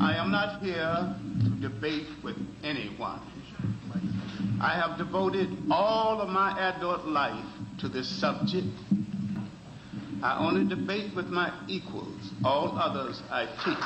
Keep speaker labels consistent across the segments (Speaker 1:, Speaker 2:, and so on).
Speaker 1: I am not here to debate with anyone. I have devoted all of my adult life to this subject. I only debate with my equals. All others I teach.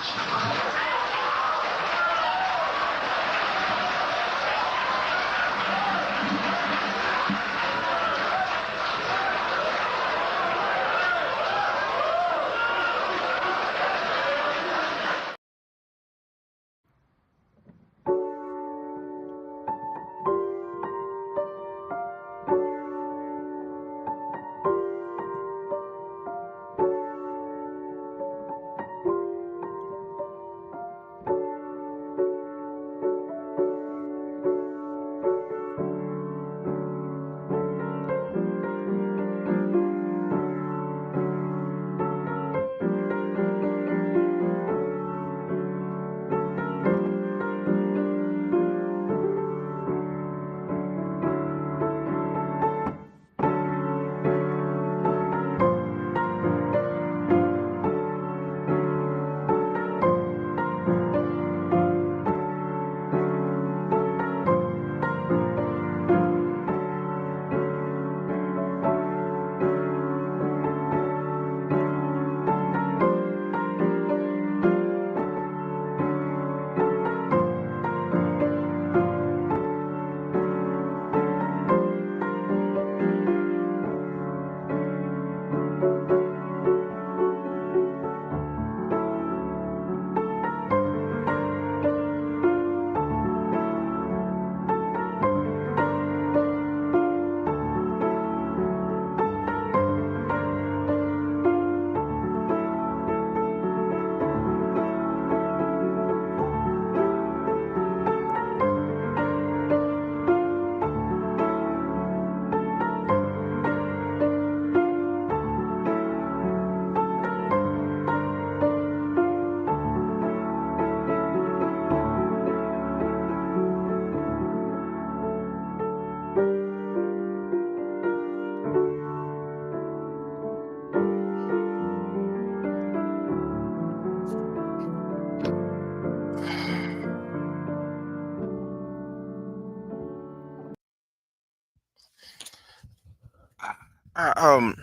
Speaker 2: Uh, um,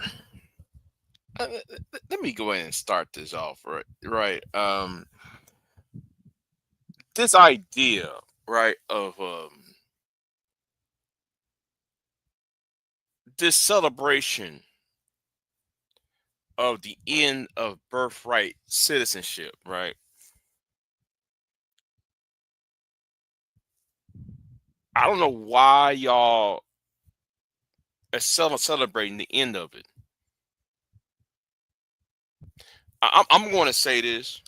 Speaker 2: let me go ahead and start this off, right? Right. This idea, right, of this celebration of the end of birthright citizenship, right? I don't know why y'all are celebrating the end of it. I'm going to say this.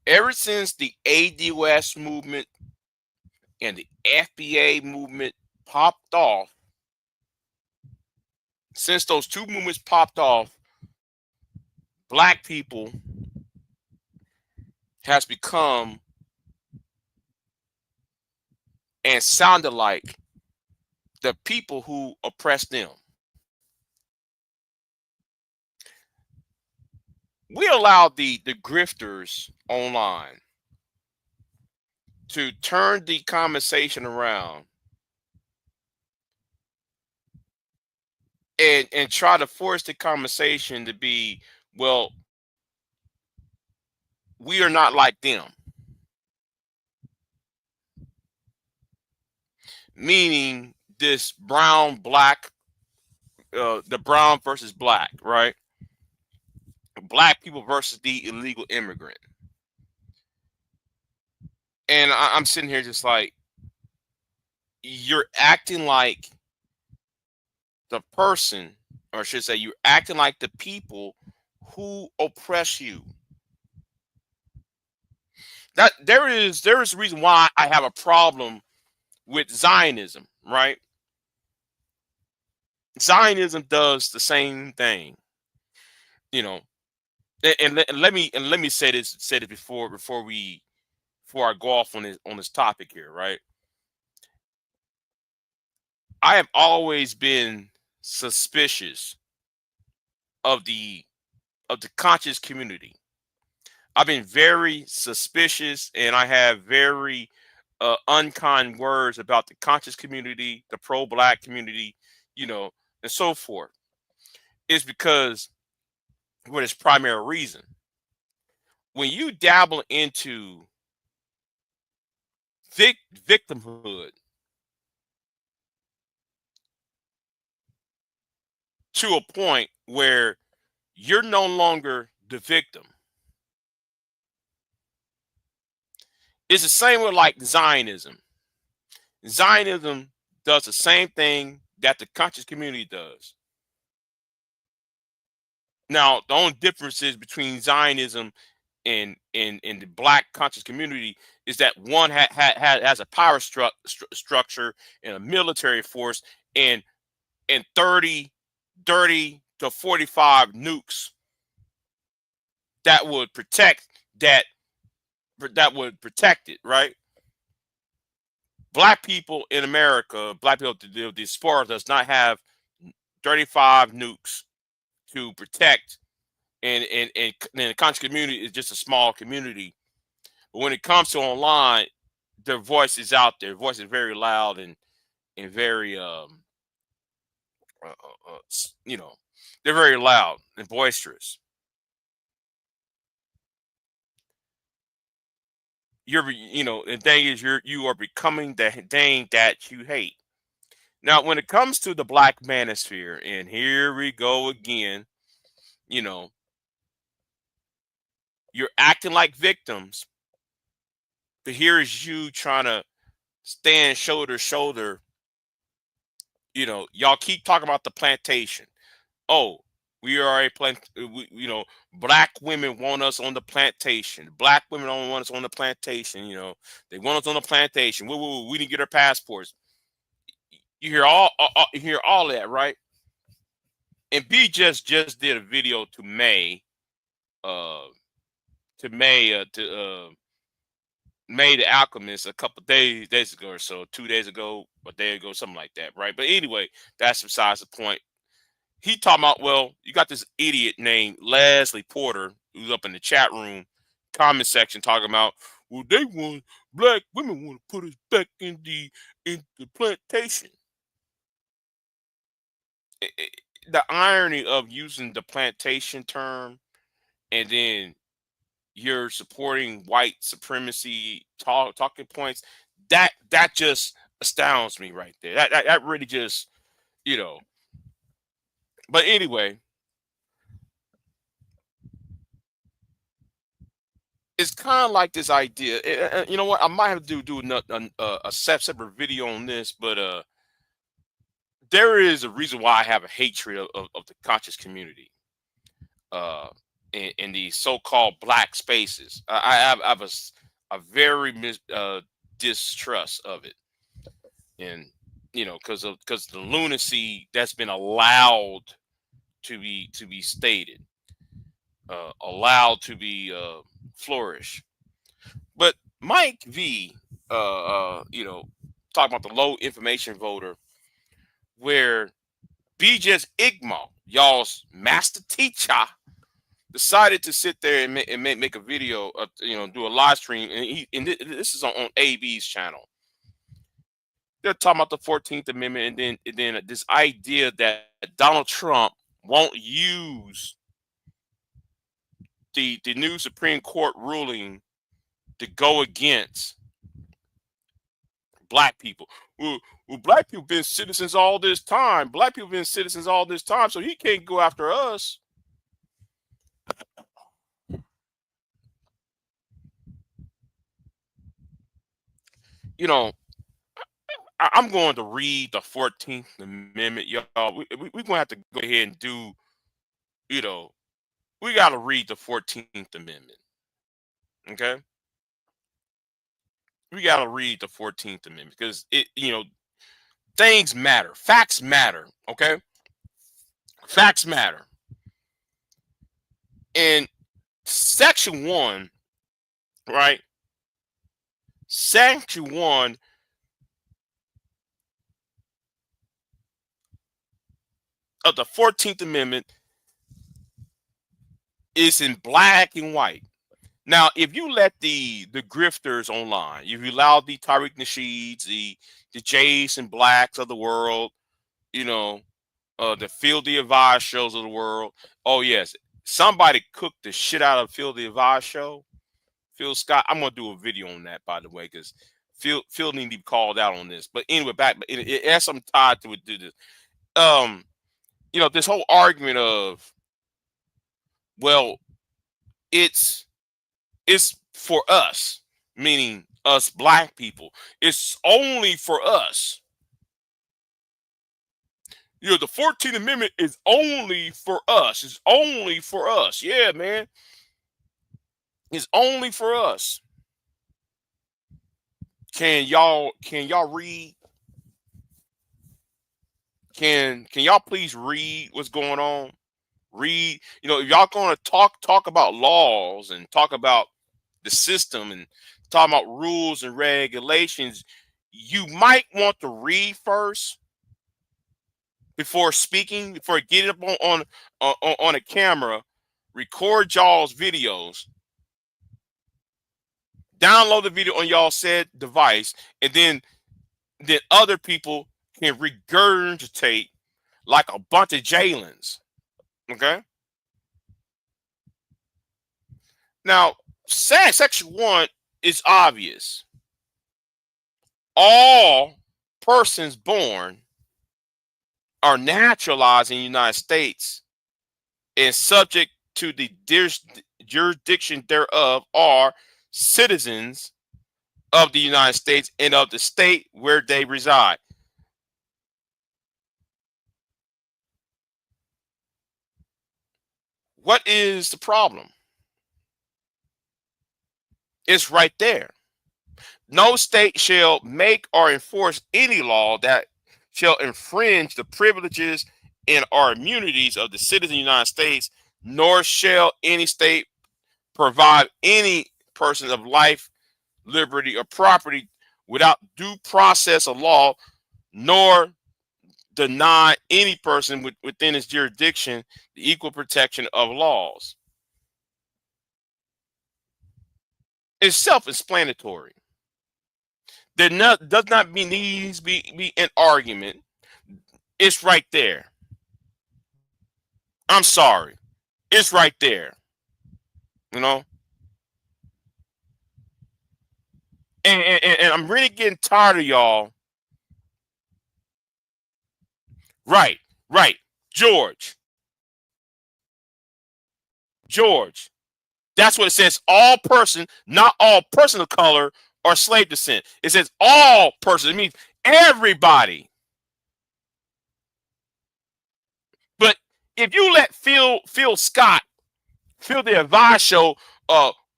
Speaker 2: Ever since the ADOS movement and the FBA movement popped off, since those two movements popped off, black people has become and sounded like the people who oppressed them. We allowed the grifters online to turn the conversation around and try to force the conversation to be, well, we are not like them. Meaning this brown, black, the brown versus black, right? Black people versus the illegal immigrant. And I'm sitting here just like, you're acting like the person, or I should say, you're acting like the people who oppress you. That there is a reason why I have a problem with Zionism, right? Zionism does the same thing, you know. And let me say this before I go off on this topic here, right? I have always been suspicious of the conscious community. I've been very suspicious, and I have very unkind words about the conscious community, the pro-black community, you know, and so forth. Is because what its primary reason. When you dabble into victimhood to a point where you're no longer the victim. It's the same with like Zionism. Zionism does the same thing that the conscious community does. Now, the only difference is between Zionism and the black conscious community is that one has a power structure and a military force and 30 to 45 nukes that would protect that would protect it, right? Black people in America, black people, the diaspora does not have 35 nukes to protect, and the conscious community is just a small community. But when it comes to online, their voice is out there. Their voice is very loud and very you know, they're very loud and boisterous. The thing is, you are becoming the thing that you hate. Now, when it comes to the black manosphere, and here we go again, you know, you're acting like victims, but here is you trying to stand shoulder to shoulder. Y'all keep talking about the plantation. Oh, we are a plant. Black women want us on the plantation. Black women don't want us on the plantation. They want us on the plantation. We didn't get our passports. You hear all that, right? And B just did a video to May, to May, May the Alchemist a couple days ago or so, 2 days ago, a day ago, something like that, right? But anyway, that's besides the point. He talking about, well, you got this idiot named Leslie Porter who's up in the chat room comment section talking about, well, black women want to put us back in the plantation. The irony of using the plantation term and then you're supporting white supremacy talking points, that just astounds me right there. That really just, but anyway, it's kind of like this idea. You know what? I might have to do a separate video on this, but there is a reason why I have a hatred of the conscious community, in these so-called black spaces. I have a very distrust of it, and because the lunacy that's been allowed to be stated, allowed to be flourish. But Mike V, talking about the low information voter, where BJ's Igmo, y'all's master teacher, decided to sit there and make a video, do a live stream, and this is on AB's channel. They're talking about the 14th Amendment, and then this idea that Donald Trump won't use the new Supreme Court ruling to go against black people. Well, black people been citizens all this time. Black people been citizens all this time, so he can't go after us. I'm going to read the 14th Amendment, y'all. We're going to have to go ahead and do, we got to read the 14th Amendment. Okay? We got to read the 14th Amendment because things matter. Facts matter. Okay? Facts matter. And Section 1, right? Section 1 of the 14th Amendment is in black and white. Now, if you let the grifters online, if you allow the Tariq Nasheeds, the Jason Blacks of the world, you know, the Fieldy Advice shows of the world. Oh yes, somebody cooked the shit out of Fieldy Advice show. Phil Scott. I'm gonna do a video on that, by the way, because Phil need to be called out on this. But anyway, back. But it has something tied to it. To this. You know, this whole argument of, well, it's for us, meaning us black people. It's only for us. You know, the 14th Amendment is only for us. It's only for us. Yeah, man. It's only for us. Can y'all read? Can y'all please read what's going on? Read, you know, if y'all gonna talk about laws and talk about the system and talk about rules and regulations, you might want to read first before speaking, before getting up on a camera, record y'all's videos, download the video on y'all said device, and then other people can regurgitate like a bunch of Jalen's. Okay. Now, section 1 is obvious. All persons born are naturalized in the United States and subject to the jurisdiction thereof are citizens of the United States and of the state where they reside. What is the problem? It's right there. No state shall make or enforce any law that shall infringe the privileges and or immunities of the citizens of the United States, nor shall any state provide any person of life, liberty, or property without due process of law, nor deny any person within its jurisdiction the equal protection of laws. It's self-explanatory. There does not needs be an argument. It's right there. I'm sorry. It's right there. You know? And I'm really getting tired of y'all. Right. George. That's what it says. All person, not all person of color or slave descent. It says all persons. It means everybody. But if you let Phil Scott, Phil the Advice show,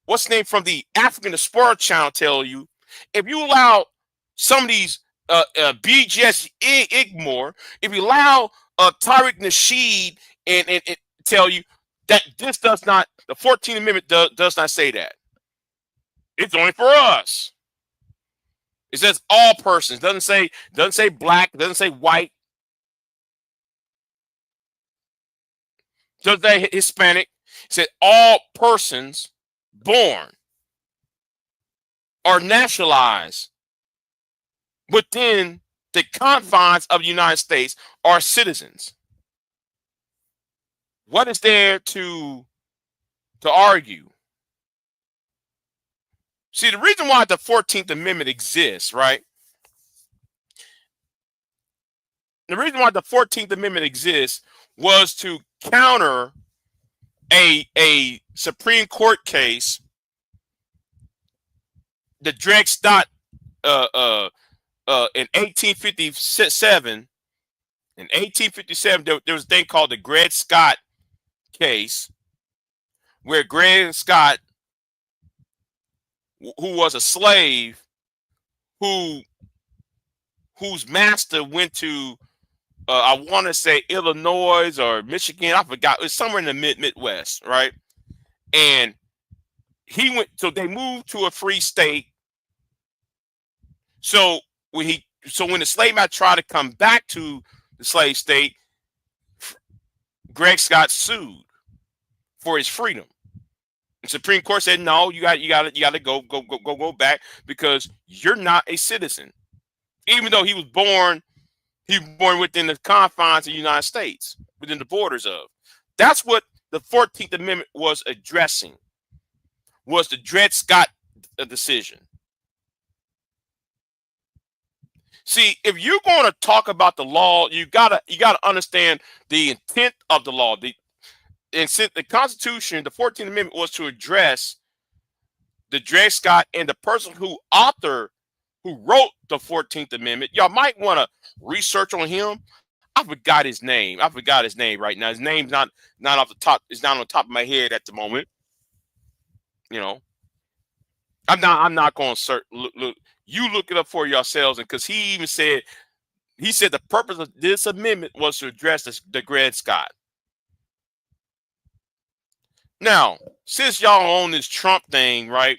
Speaker 2: what's the name from the African Sport channel tell you, if you allow some of these BGS Igmore, if you allow Tariq Nasheed and tell you that this does not, the 14th Amendment does not say that. It's only for us. It says all persons. Doesn't say black. Doesn't say white. Doesn't say Hispanic. It said all persons born or naturalized within the confines of the United States are citizens. What is there to argue? See, the reason why the 14th Amendment exists, right? The reason why the 14th Amendment exists was to counter a Supreme Court case, the Dred Scott in 1857. In 1857, there was a thing called the Dred Scott case, where Dred Scott, who was a slave, whose master went to I want to say Illinois or Michigan, I forgot, it was somewhere in the Midwest, right? And he went, so they moved to a free state. So when the slave master tried to come back to the slave state, Dred Scott sued for his freedom. The Supreme Court said no. You got to go back because you're not a citizen, even though he was born. He was born within the confines of the United States, within the borders of. That's what the 14th Amendment was addressing. Was the Dred Scott decision. See, if you're going to talk about the law, you gotta understand the intent of the law. And since the Constitution, the 14th Amendment was to address the Dred Scott and the person who wrote the 14th Amendment. Y'all might want to research on him. I forgot his name. Right now. His name's not off the top. It's not on the top of my head at the moment. You know, I'm not going to search. Look, you look it up for yourselves, and because he said the purpose of this amendment was to address the Dred Scott. Now, since y'all on this Trump thing, right?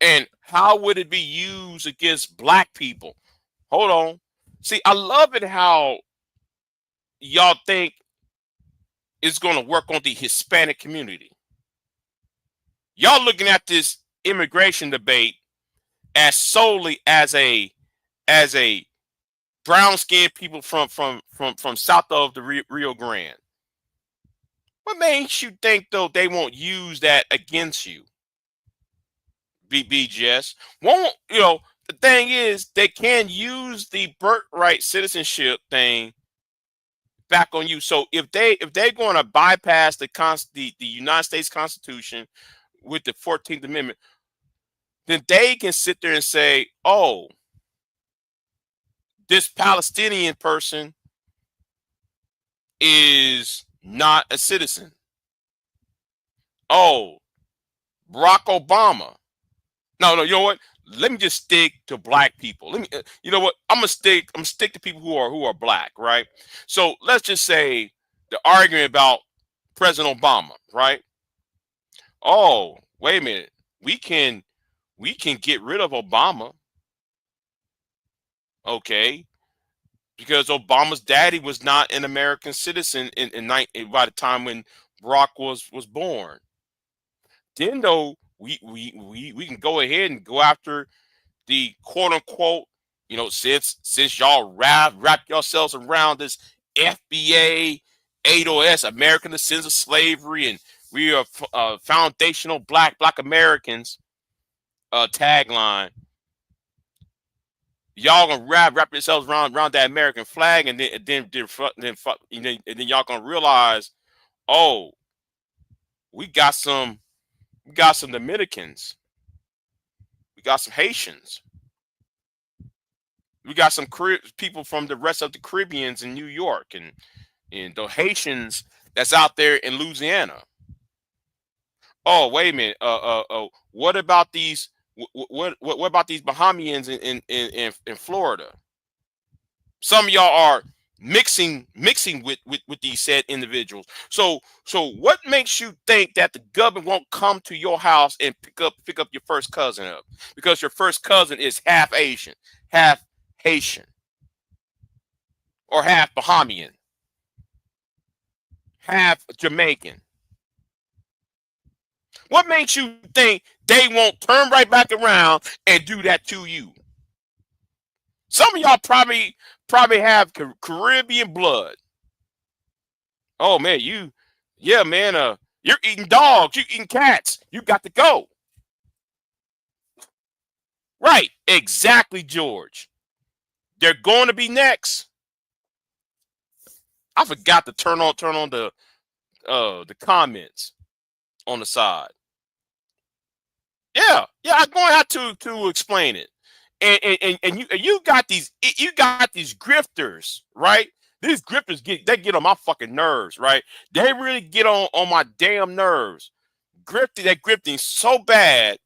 Speaker 2: And how would it be used against black people? Hold on. See, I love it how y'all think it's going to work on the Hispanic community. Y'all looking at this immigration debate as solely as a brown-skinned people from south of the Rio Grande. What makes you think though they won't use that against you? BGS won't. The thing is, they can use the birthright citizenship thing back on you. So if they're going to bypass the United States Constitution with the 14th Amendment, then they can sit there and say, oh, this Palestinian person is not a citizen. Oh, Barack Obama. No, you know what? Let me just stick to black people. Let me, you know what? I'm gonna stick to people who are black, right? So let's just say the argument about President Obama, right? Oh, wait a minute. We can get rid of Obama, okay? Because Obama's daddy was not an American citizen by the time when Barack was born. Then though, we can go ahead and go after the quote unquote, since y'all wrap yourselves around this FBA, ADOS, American Descendants of Slavery, and we are foundational black Americans tagline. Y'all gonna wrap yourselves around that American flag, and then y'all gonna realize, oh, we got some Dominicans, we got some Haitians, we got some people from the rest of the Caribbeans in New York, and the Haitians that's out there in Louisiana. Oh, wait a minute. What about these? What about these Bahamians in Florida? Some of y'all are mixing with these said individuals. So what makes you think that the government won't come to your house and pick up your first cousin up? Because your first cousin is half Asian, half Haitian, or half Bahamian, half Jamaican. What makes you think they won't turn right back around and do that to you? Some of y'all probably have Caribbean blood. Oh man, you're eating dogs, you're eating cats. You got to go. Right, exactly, George. They're going to be next. I forgot to turn on the comments on the side. Yeah, I'm going to have to explain it. And you got these grifters, right? These grifters get on my fucking nerves, right? They really get on my damn nerves. They're grifting so bad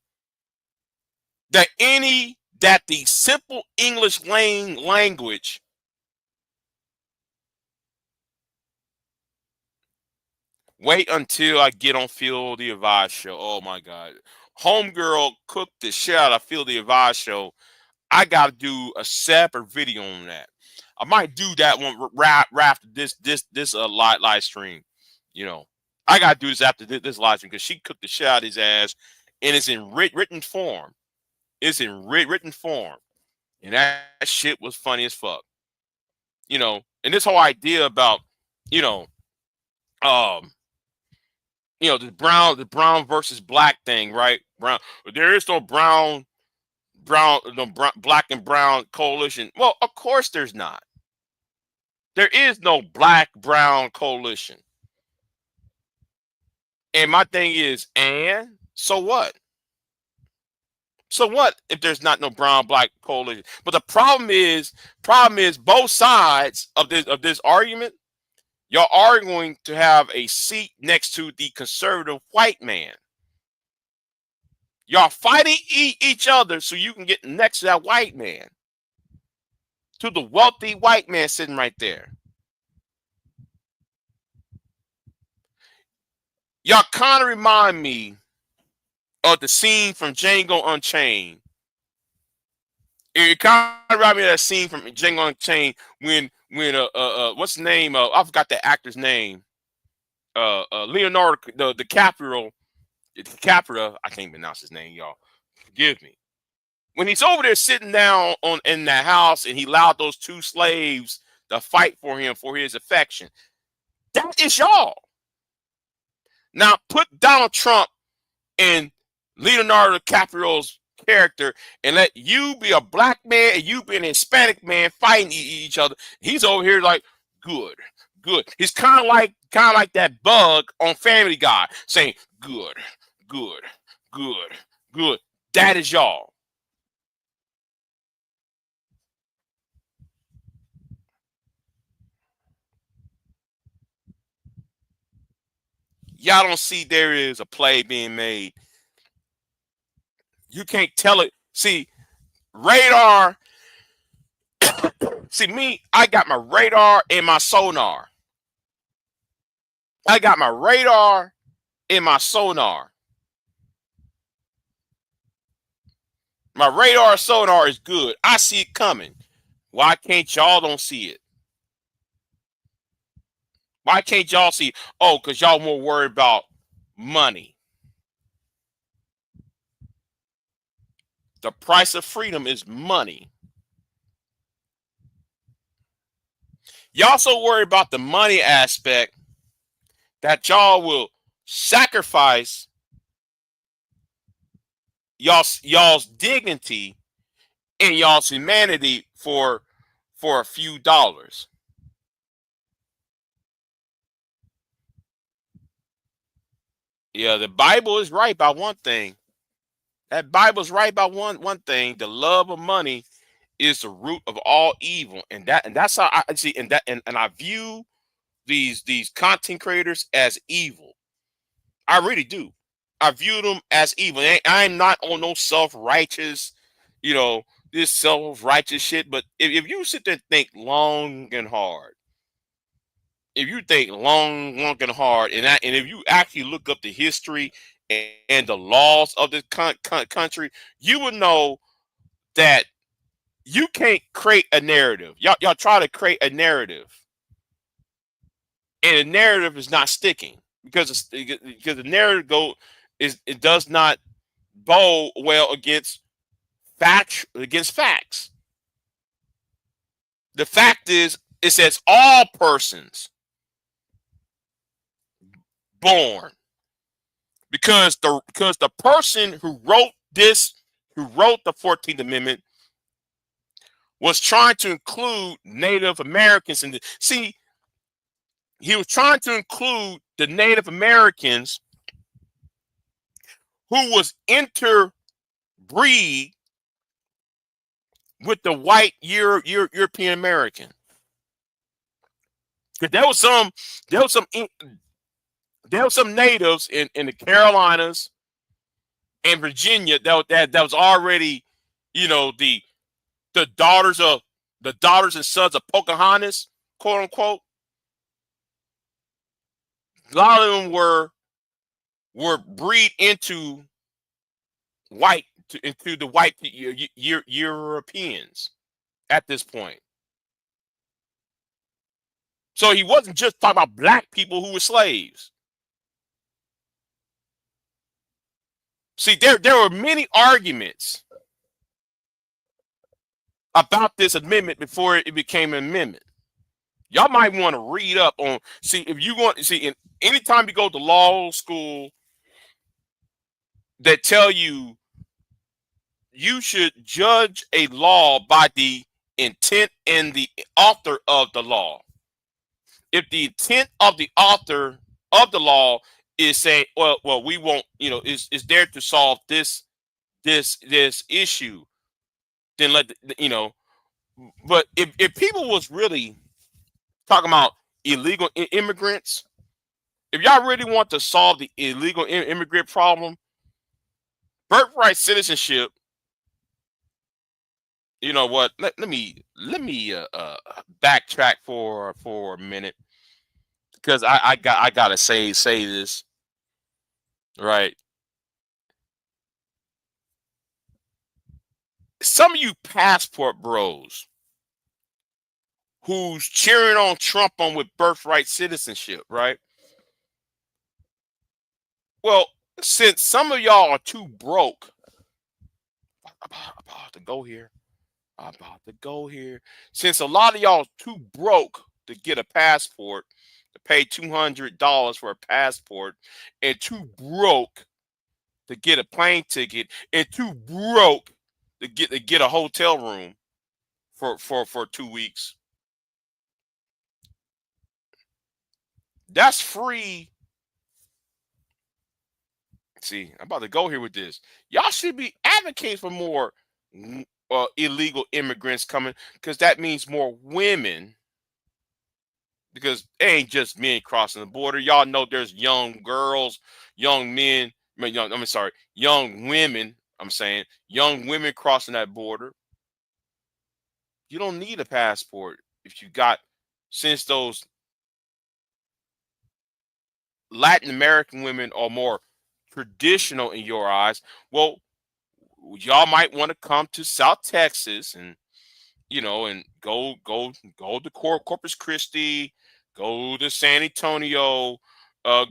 Speaker 2: that the simple English language wait until I get on Phil the Advice Show. Oh my God. Homegirl cooked the shit out of Phil the Advice Show. I got to do a separate video on that. I might do that one right after this live stream, I gotta do this after this live stream because she cooked the shit out of his ass, and it's in written form. It's in written form, and that shit was funny as fuck. You know, and this whole idea about, you know, um, the brown versus black thing, right? Brown. There is no black and brown coalition. Well, of course there's not. There is no black brown coalition. And my thing is, and so what? So what if there's not no brown black coalition? But the problem is both sides of this argument, y'all are going to have a seat next to the conservative white man. Y'all fighting each other so you can get next to that white man, to the wealthy white man sitting right there. Y'all kind of remind me of the scene from Django Unchained. It kind of reminded me of that scene from Django Unchained when what's the name? I forgot the actor's name. Leonardo DiCaprio. I can't pronounce his name, y'all. Forgive me. When he's over there sitting down in that house and he allowed those two slaves to fight for him for his affection. That is y'all. Now put Donald Trump in Leonardo DiCaprio's character and let you be a black man and you be an Hispanic man fighting each other. He's over here like, good. He's kind of like that bug on Family Guy saying, good. That is y'all. Y'all don't see there is a play being made. You can't tell it. See, radar. See, me, I got my radar and my sonar. I got my radar and my sonar. My radar sonar is good. I see it coming. Why can't y'all don't see it? Why can't y'all see it? Oh, because y'all more worried about money. The price of freedom is money. Y'all so worried about the money aspect that y'all will sacrifice y'all's dignity and y'all's humanity for a few dollars. Yeah, the Bible is right about one thing. That Bible's right about one thing. The love of money is the root of all evil, and that's how I see. And I view these content creators as evil. I really do. I view them as evil. I'm not on no self-righteous, this self-righteous shit. But if you sit there and think long and hard, if you think long and hard, and if you actually look up the history and the laws of this country, you would know that you can't create a narrative. Y'all try to create a narrative, and the narrative is not sticking because the narrative it does not bow well against facts. The fact is, it says all persons born, because the person who wrote the 14th Amendment was trying to include Native Americans in see, he was trying to include the Native Americans who was interbreed with the white European American. Because there was some natives in the Carolinas and Virginia that was already, the daughters and sons of Pocahontas, quote unquote. A lot of them were breed into the white Europeans at this point. So he wasn't just talking about black people who were slaves. See, there were many arguments about this amendment before it became an amendment. Y'all might want to read up on, see, if you want to see, in anytime you go to law school, that tell you you should judge a law by the intent and the author of the law. If the intent of the author of the law is saying, well, we won't, is there to solve this issue, then but if people was really talking about illegal immigrants, if y'all really want to solve the illegal immigrant problem, birthright citizenship, you know what? Let me backtrack for a minute, because I gotta say this, right. Some of you passport bros who's cheering on Trump on with birthright citizenship, right? Well, since some of y'all are too broke, about to go here. Since a lot of y'all too broke to get a passport, to pay $200 for a passport, and too broke to get a plane ticket, and too broke to get a hotel room for 2 weeks. That's free. See, I'm about to go here with this. Y'all should be advocating for more illegal immigrants coming, because that means more women. Because it ain't just men crossing the border. Y'all know there's young girls, young men. Young women. I'm saying young women crossing that border. You don't need a passport if you got, since those Latin American women are more traditional in your eyes. Well, y'all might want to come to South Texas and go to Corpus Christi, go to San Antonio,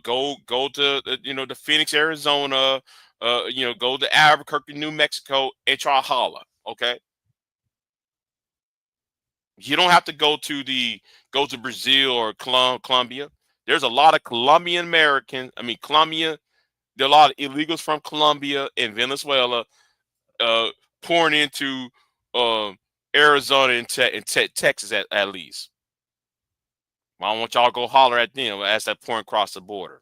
Speaker 2: go to the Phoenix, Arizona, go to Albuquerque, New Mexico, and try to holla. Okay, you don't have to go to Brazil or Colombia. There's a lot of Colombian Americans. I mean, Colombia. There are a lot of illegals from Colombia and Venezuela pouring into Arizona and Texas at least. I don't want y'all to go holler at them as that pouring across the border.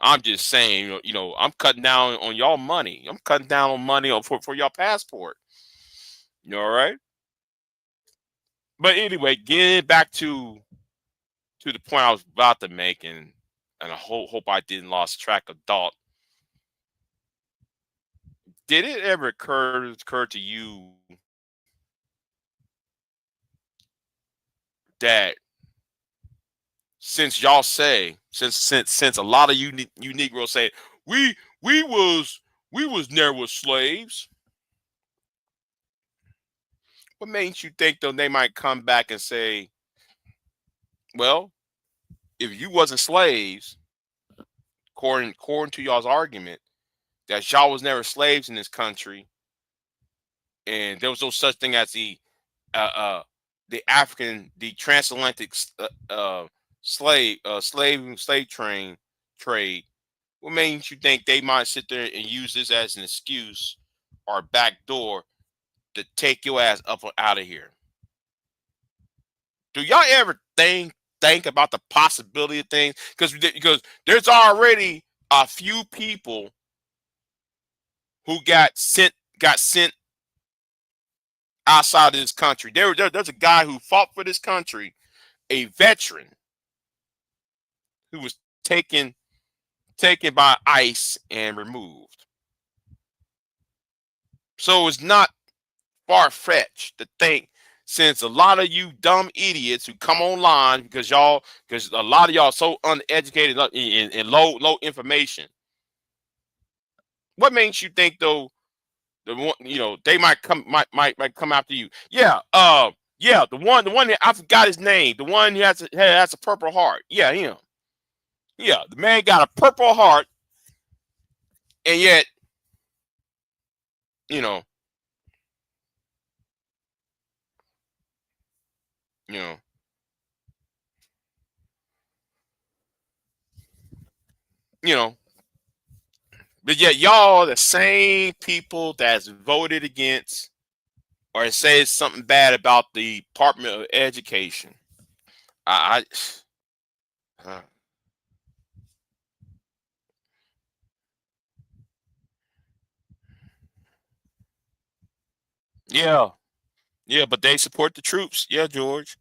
Speaker 2: I'm just saying, I'm cutting down on y'all money. I'm cutting down on money for y'all passport. You all right? But anyway, getting back to the point I was about to make, and I hope I didn't lost track of thought. Did it ever occur to you that since y'all say, since a lot of you Negroes say we was never slaves, what makes you think though they might come back and say, well, if you wasn't slaves, according to y'all's argument, that y'all was never slaves in this country, and there was no such thing as the transatlantic slave trade. What makes you think they might sit there and use this as an excuse or back door to take your ass up or out of here? Do y'all ever think about the possibility of things? Because there's already a few people who got sent outside of this country. There's a guy who fought for this country, a veteran, who was taken by ICE and removed. So it's not far-fetched to think, since a lot of you dumb idiots who come online because a lot of y'all so uneducated and low information. What makes you think though they might come after you? Yeah, the one that I forgot his name, the one who has a purple heart. Yeah, him. Yeah, the man got a purple heart, and yet You know, you know. You know, but yet y'all are the same people that's voted against or says something bad about the Department of Education. I yeah, yeah, but they support the troops. Yeah, George.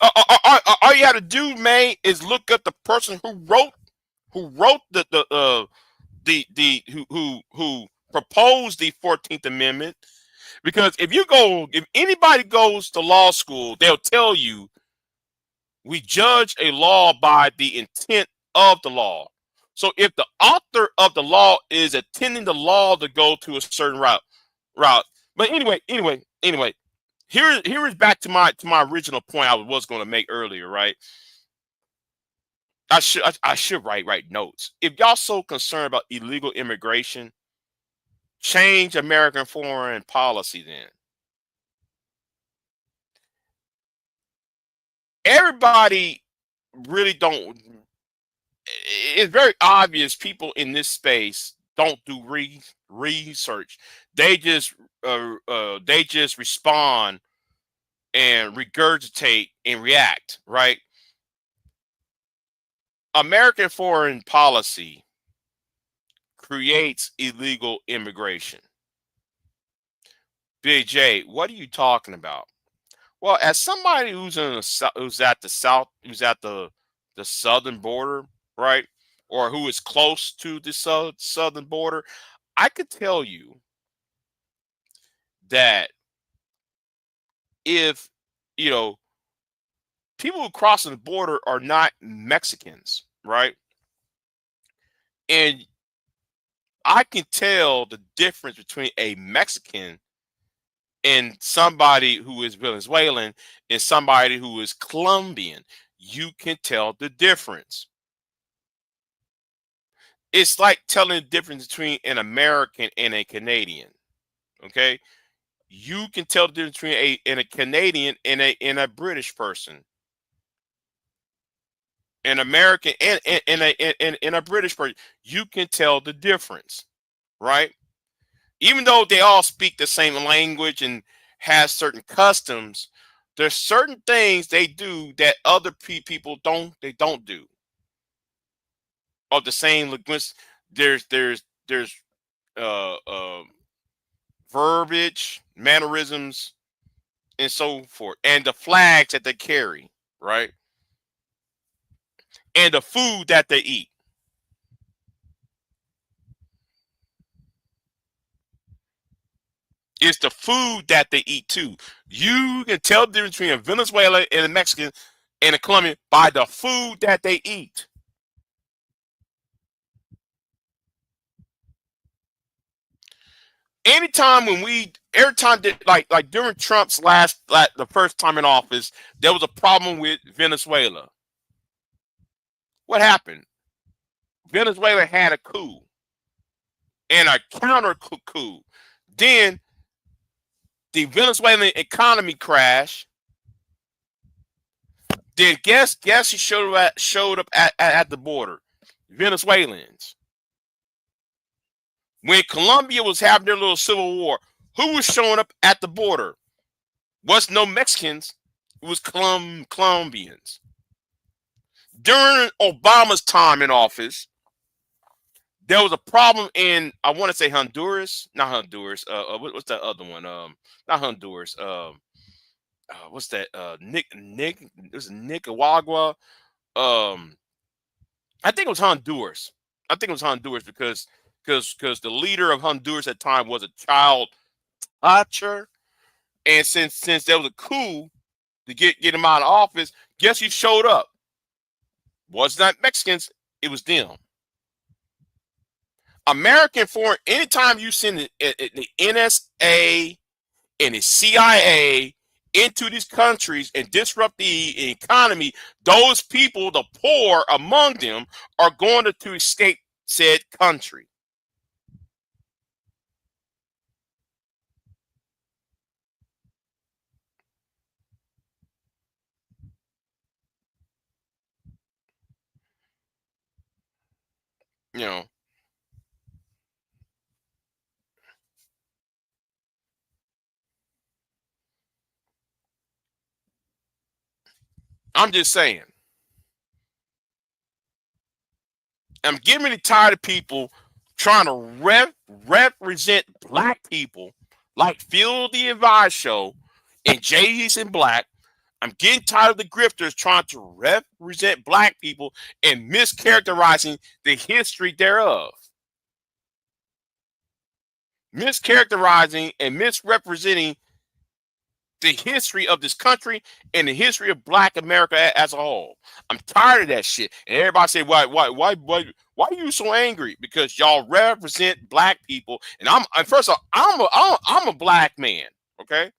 Speaker 2: All you got to do, man, is look at the person who wrote the who proposed the 14th Amendment. Because if anybody goes to law school, they'll tell you we judge a law by the intent of the law. So if the author of the law is intending the law to go to a certain route. But anyway, here is back to my original point I was going to make earlier, right? I should write notes. If y'all so concerned about illegal immigration, change American foreign policy then. Everybody really don't. It's very obvious people in this space don't do research. They just respond and regurgitate and react, right? American foreign policy creates illegal immigration. Big J, what are you talking about? Well, as somebody who's at the who's at the southern border, right, or who is close to the southern border, I could tell you that if you know people who cross the border are not Mexicans, right, and I can tell the difference between a Mexican and somebody who is Venezuelan and somebody who is Colombian. You can tell the difference. It's like telling the difference between an American and a Canadian. Okay, you can tell the difference between a Canadian and a British person, an American and a British person. You can tell the difference, right? Even though they all speak the same language and have certain customs, there's certain things they do that other people don't do. Of the same linguist, there's uh, uh, verbiage, mannerisms, and so forth, and the flags that they carry, right, and the food that they eat. It's the food that they eat too. You can tell the difference between a Venezuelan and a Mexican and a Colombian by the food that they eat. Every time that like during Trump's the first time in office, there was a problem with Venezuela. What happened? Venezuela had a coup and a counter coup. Then the Venezuelan economy crashed. Then guess who showed up at the border? Venezuelans. When Colombia was having their little civil war, who was showing up at the border? Was no Mexicans. It was Colombians. During Obama's time in office, there was a problem in I want to say Honduras, not Honduras. What's that other one? Not Honduras. What's that? Nick. It was Nicaragua. Um, I think it was Honduras. I think it was Honduras because the leader of Honduras at the time was a child toucher, and since there was a coup to get him out of office, guess who showed up? Was not Mexicans. It was them. American foreign. Anytime you send the NSA and the CIA into these countries and disrupt the economy, those people, the poor among them, are going to escape said country. You know, I'm just saying. I'm getting really tired of people trying to represent black people like Phil the Advice Show and Jay's in Black. I'm getting tired of the grifters trying to represent black people and mischaracterizing the history thereof. Mischaracterizing and misrepresenting the history of this country and the history of Black America as a whole. I'm tired of that shit. And everybody say, why are you so angry? Because y'all represent black people. And first of all, I'm a black man, okay?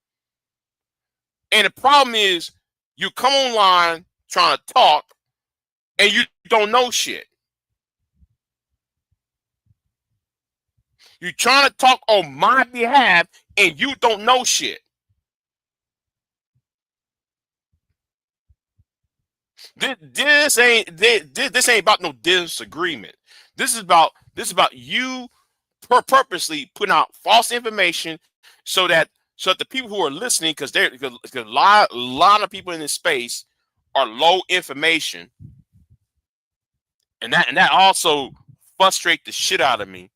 Speaker 2: And the problem is, you come online trying to talk, and you don't know shit. You're trying to talk on my behalf, and you don't know shit. This ain't about no disagreement. This is about you purposely putting out false information so that the people who are listening, because a lot of people in this space are low information, and that also frustrates the shit out of me.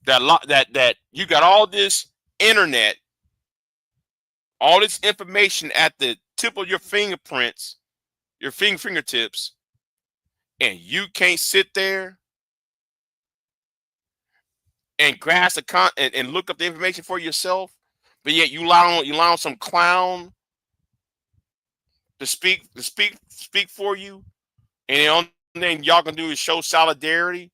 Speaker 2: That you got all this internet, all this information at the tip of your fingerprints, your fingertips, and you can't sit there and grasp and look up the information for yourself, but yet you allow some clown to speak for you, and the only thing y'all can do is show solidarity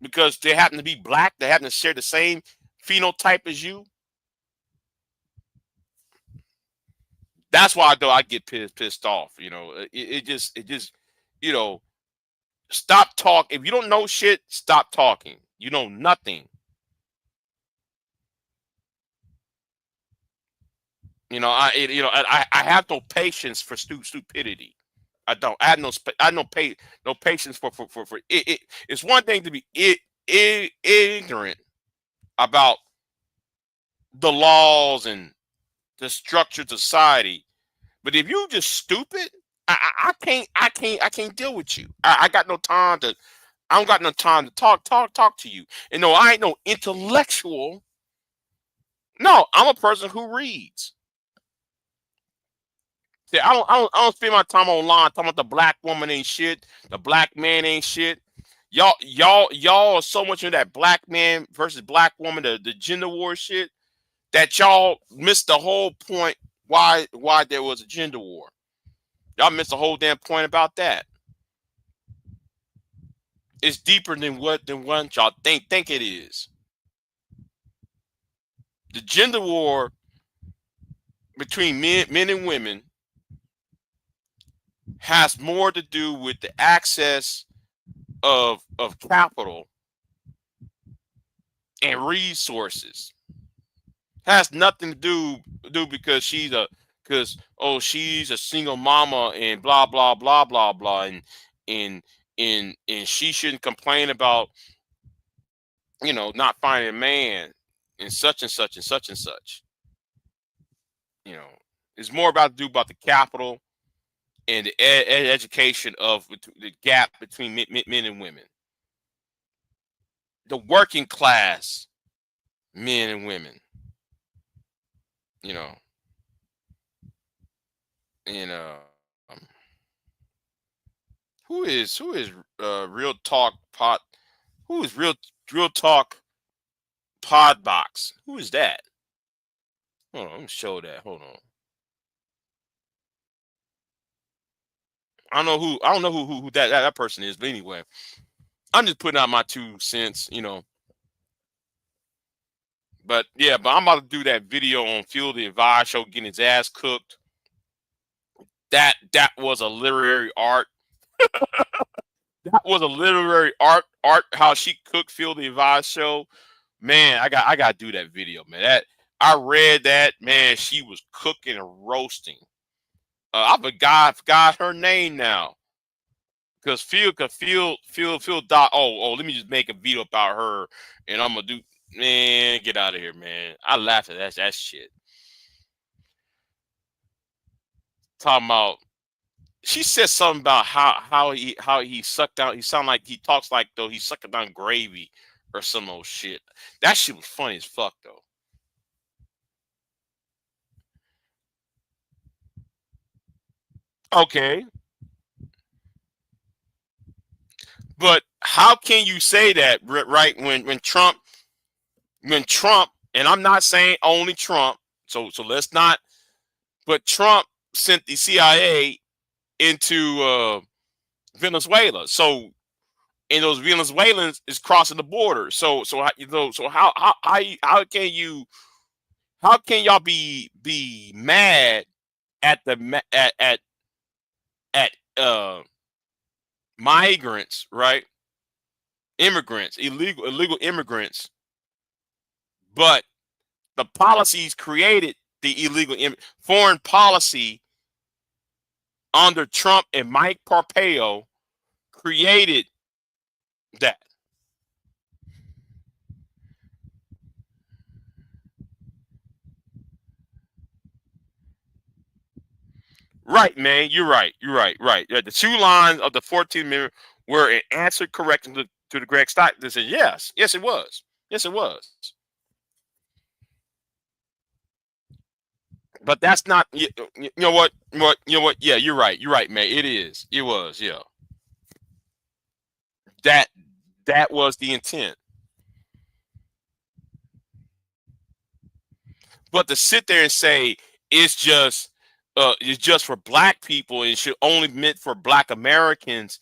Speaker 2: because they happen to be black, they happen to share the same phenotype as you. That's why though I get pissed off. It just you know stop talk. If you don't know shit, stop talking. You know nothing. I have no patience for stupidity. I don't. I have no patience for it. It's one thing to be ignorant about the laws and the structured society, but if you just stupid, I can't deal with you. I got no time to. I don't got no time to talk to you. And no, I ain't no intellectual. No, I'm a person who reads. See, I don't spend my time online talking about the black woman ain't shit, the black man ain't shit. Y'all are so much in that black man versus black woman, the gender war shit, that y'all missed the whole point why there was a gender war. Y'all missed the whole damn point about that. It's deeper than what y'all think it is. The gender war between men and women has more to do with the access of capital and resources. Has nothing to do because she's a single mama and blah blah blah blah blah and and she shouldn't complain about not finding a man and such and such and such and such. You know, it's more about about the capital and the education of the gap between men and women, the working class men and women. You know, and um, who is real talk pot? Who is real talk Podbox? Who is that? Hold on, let me show that. Hold on. I don't know who that person is, but anyway, I'm just putting out my 2 cents. But yeah, but I'm about to do that video on Fuel the Advice show getting his ass cooked. That was a literary art. That was a literary art how she cooked Fuel the Advice show. Man, I got to do that video, man. That I read that, man, she was cooking and roasting. I forgot her name now. Cause Phil dot let me just make a video about her and I'm gonna do, man, get out of here, man. I laugh at that shit. Talking about, she said something about how he sucked down, he sound like he talks like though he's sucking down gravy or some old shit. That shit was funny as fuck though. Okay. But how can you say that, right, when Trump, and I'm not saying only Trump, so let's not, but Trump sent the CIA into Venezuela. So, and those Venezuelans is crossing the border. How can y'all be mad at the at migrants, right? Immigrants, illegal immigrants, but the policies created the foreign policy under Trump and Mike Pompeo created that. Right, man. You're right. You're right. Right. The two lines of the 14th Amendment were an answer correct to the Greg Stock. They said yes. Yes, it was. Yes, it was. But that's not. You know what? You know what? Yeah, you're right. You're right, man. It is. It was. Yeah. That that was the intent. But to sit there and say it's just for black people and should only meant for black Americans,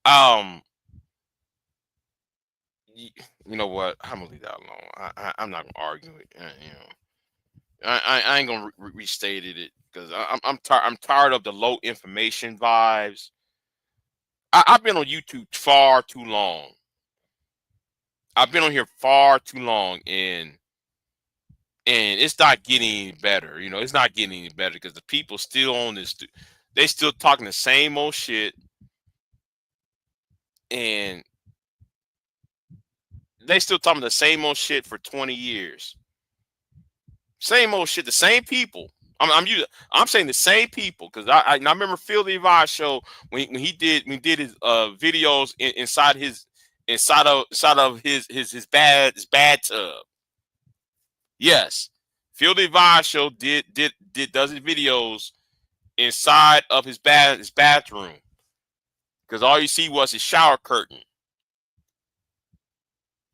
Speaker 2: um, you know what? I'm gonna leave that alone. I'm not gonna argue it. I ain't gonna restate it because I'm tired of the low information vibes. I've been on YouTube far too long. I've been on here far too long, and it's not getting any better. It's not getting any better because the people still on this. They still talking the same old shit, and they still talking the same old shit for 20 years. Same old shit. The same people. I'm saying the same people because I remember Phil the Advice show when he did his videos inside of his bad tub. Yes, Phil the Advice show does his videos inside of his bathroom because all you see was his shower curtain.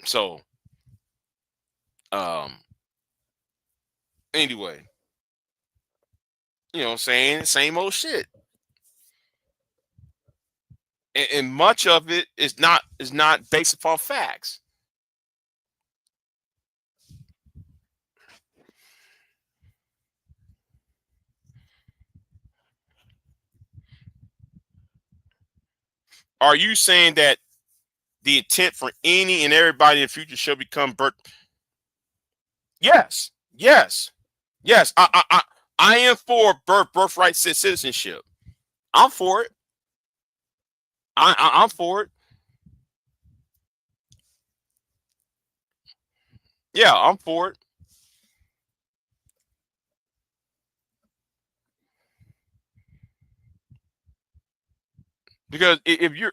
Speaker 2: So, um, anyway, what I'm saying, same old shit, and much of it is not based upon facts. Are you saying that the intent for any and everybody in the future shall become birth? Yes, yes, yes. I am for birthright citizenship. I'm for it. I'm for it. Yeah, I'm for it. Because if you're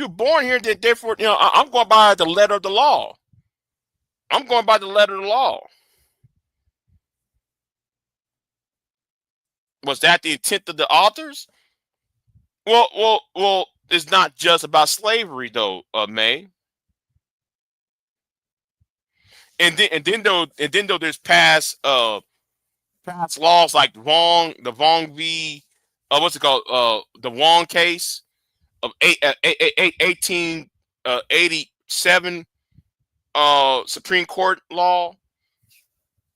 Speaker 2: born here, then therefore, I'm going by the letter of the law. I'm going by the letter of the law. Was that the intent of the authors? Well. It's not just about slavery, though, May. And then though there's past laws like the Wong v. What's it called? The Wong case of 1887. Supreme Court law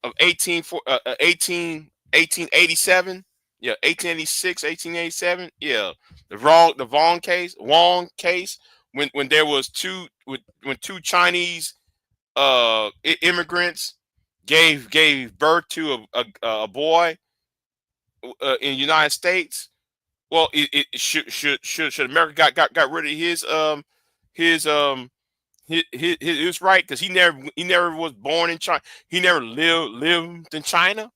Speaker 2: of 1887. Yeah, 1886, 1887. Yeah, the Wong case, when there was when two Chinese immigrants gave birth to a boy in the United States. Well, it should America got rid of his his right, because he never was born in China. He never lived in China.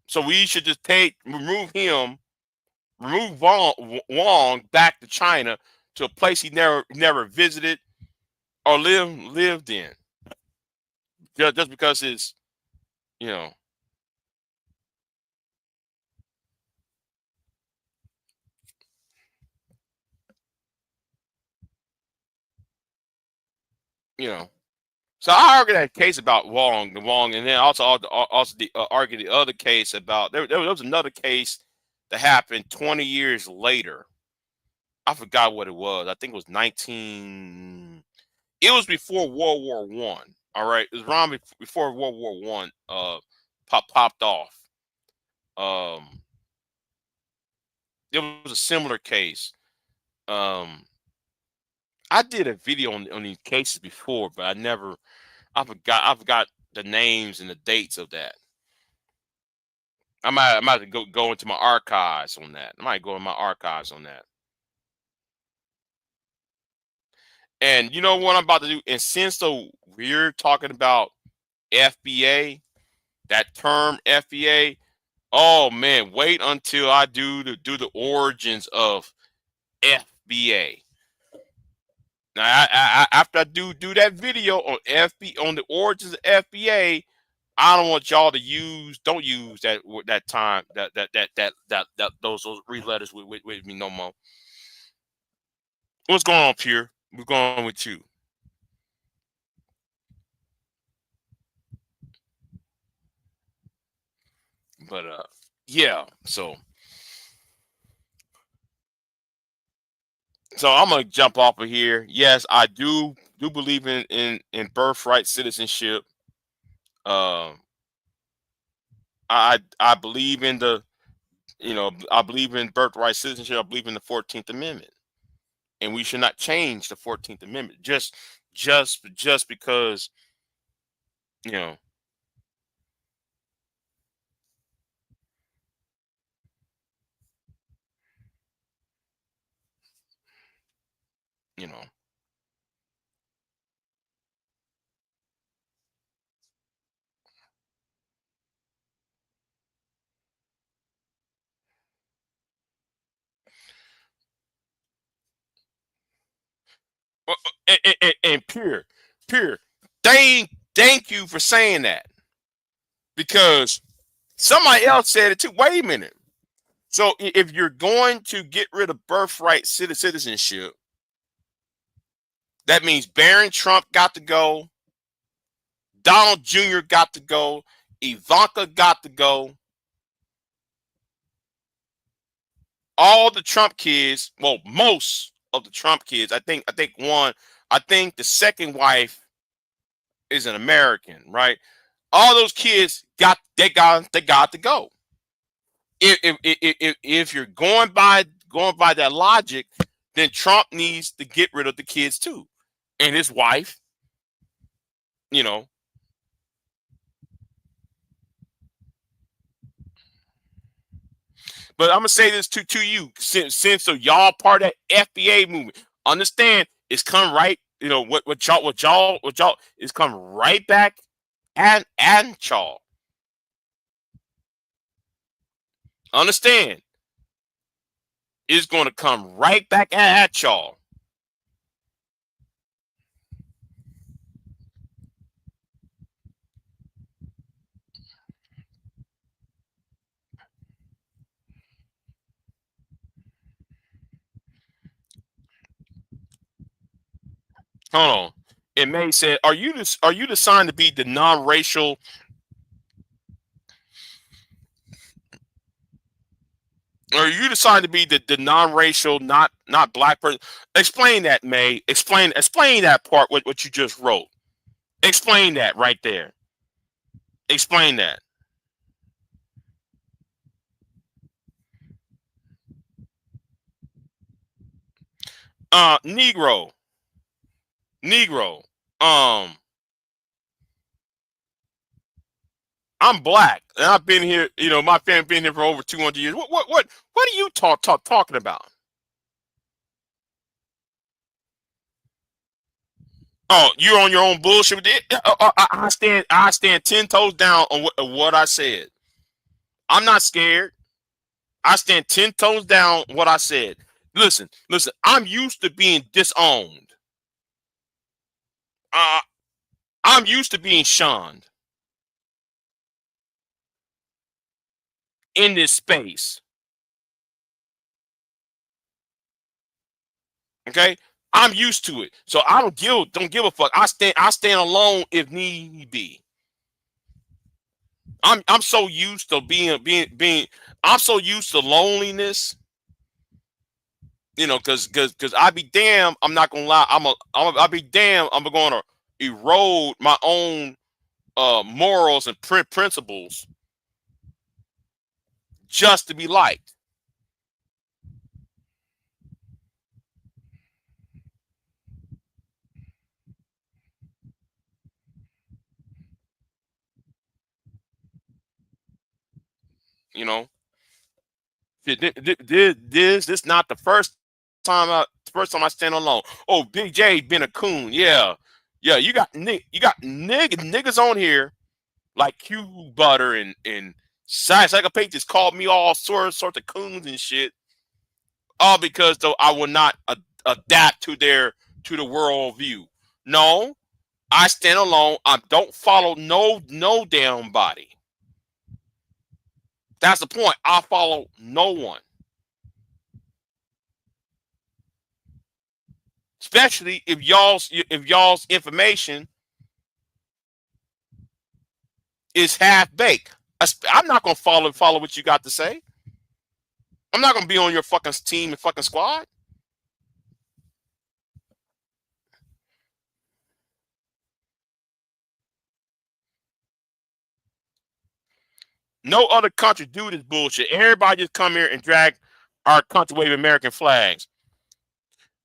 Speaker 2: So we should just remove Wong back to China, to a place he never visited or lived in, just because it's, you know you know. So I argue that case about Wong, and then argue the other case about there was another case that happened 20 years later. I forgot what it was. I think it was 19. It was before World War One. All right, it was around before World War One popped off. Um, it was a similar case. Um, I did a video on these cases before, but I forgot the names and the dates of that. I might have to go into my archives on that. I might go in my archives on that. And you know what I'm about to do? And since we're talking about FBA, that term FBA, oh man, wait until I do the origins of FBA. Now, after I do that video on on the origins of FBA, I don't want y'all to don't use that time those 3 letters with me no more. What's going on, Pierre? What's going on with you? But yeah. So I'm gonna jump off of here. Yes, I do believe in birthright citizenship. Um, I believe in I believe in birthright citizenship. I believe in the 14th Amendment, and we should not change the 14th Amendment just because you know you know. And pure, thank you for saying that, because somebody else said it too. Wait a minute. So if you're going to get rid of birthright citizenship, that means Barron Trump got to go, Donald Jr. got to go, Ivanka got to go, all the Trump kids. Well, most of the Trump kids. I think the second wife is an American, right? All those kids they got to go. If you're going by that logic, then Trump needs to get rid of the kids too, and his wife. You know, but I'm gonna say this to you, since so y'all part of that FBA movement. Understand, it's come right. You know what y'all is come right back and y'all. Understand, it's going to come right back at y'all. Hold on. It may say, are you designed to be the non-racial? Or you decide to be the non-racial, not black person. Explain that, May. Explain that part. What you just wrote. Explain that right there. Explain that. Negro. Negro. I'm black, and I've been here. You know, my family been here for over 200 years. What are you talking about? Oh, you're on your own bullshit. I stand 10 toes down on what I said. I'm not scared. I stand 10 toes down what I said. Listen. I'm used to being disowned. Uh, I'm used to being shunned in this space. Okay, I'm used to it, so I don't give a fuck. I stand alone if need be. I'm so used to being. I'm so used to loneliness. You know, because I be damn. I'm not gonna lie. I'll be damn. I'm gonna erode my own morals and principles just to be liked. You know, this not the first time I stand alone. Oh, Big J been a coon. Yeah, yeah. You got niggas on here like Q Butter and Psychopate just called me all sorts of coons and shit. All because though I will not adapt to the world view. No, I stand alone. I don't follow no damn body. That's the point. I follow no one. Especially if y'all's information is half baked. I'm not gonna follow what you got to say. I'm not gonna be on your fucking team and fucking squad. No other country do this bullshit. Everybody just come here and drag our country wave American flags.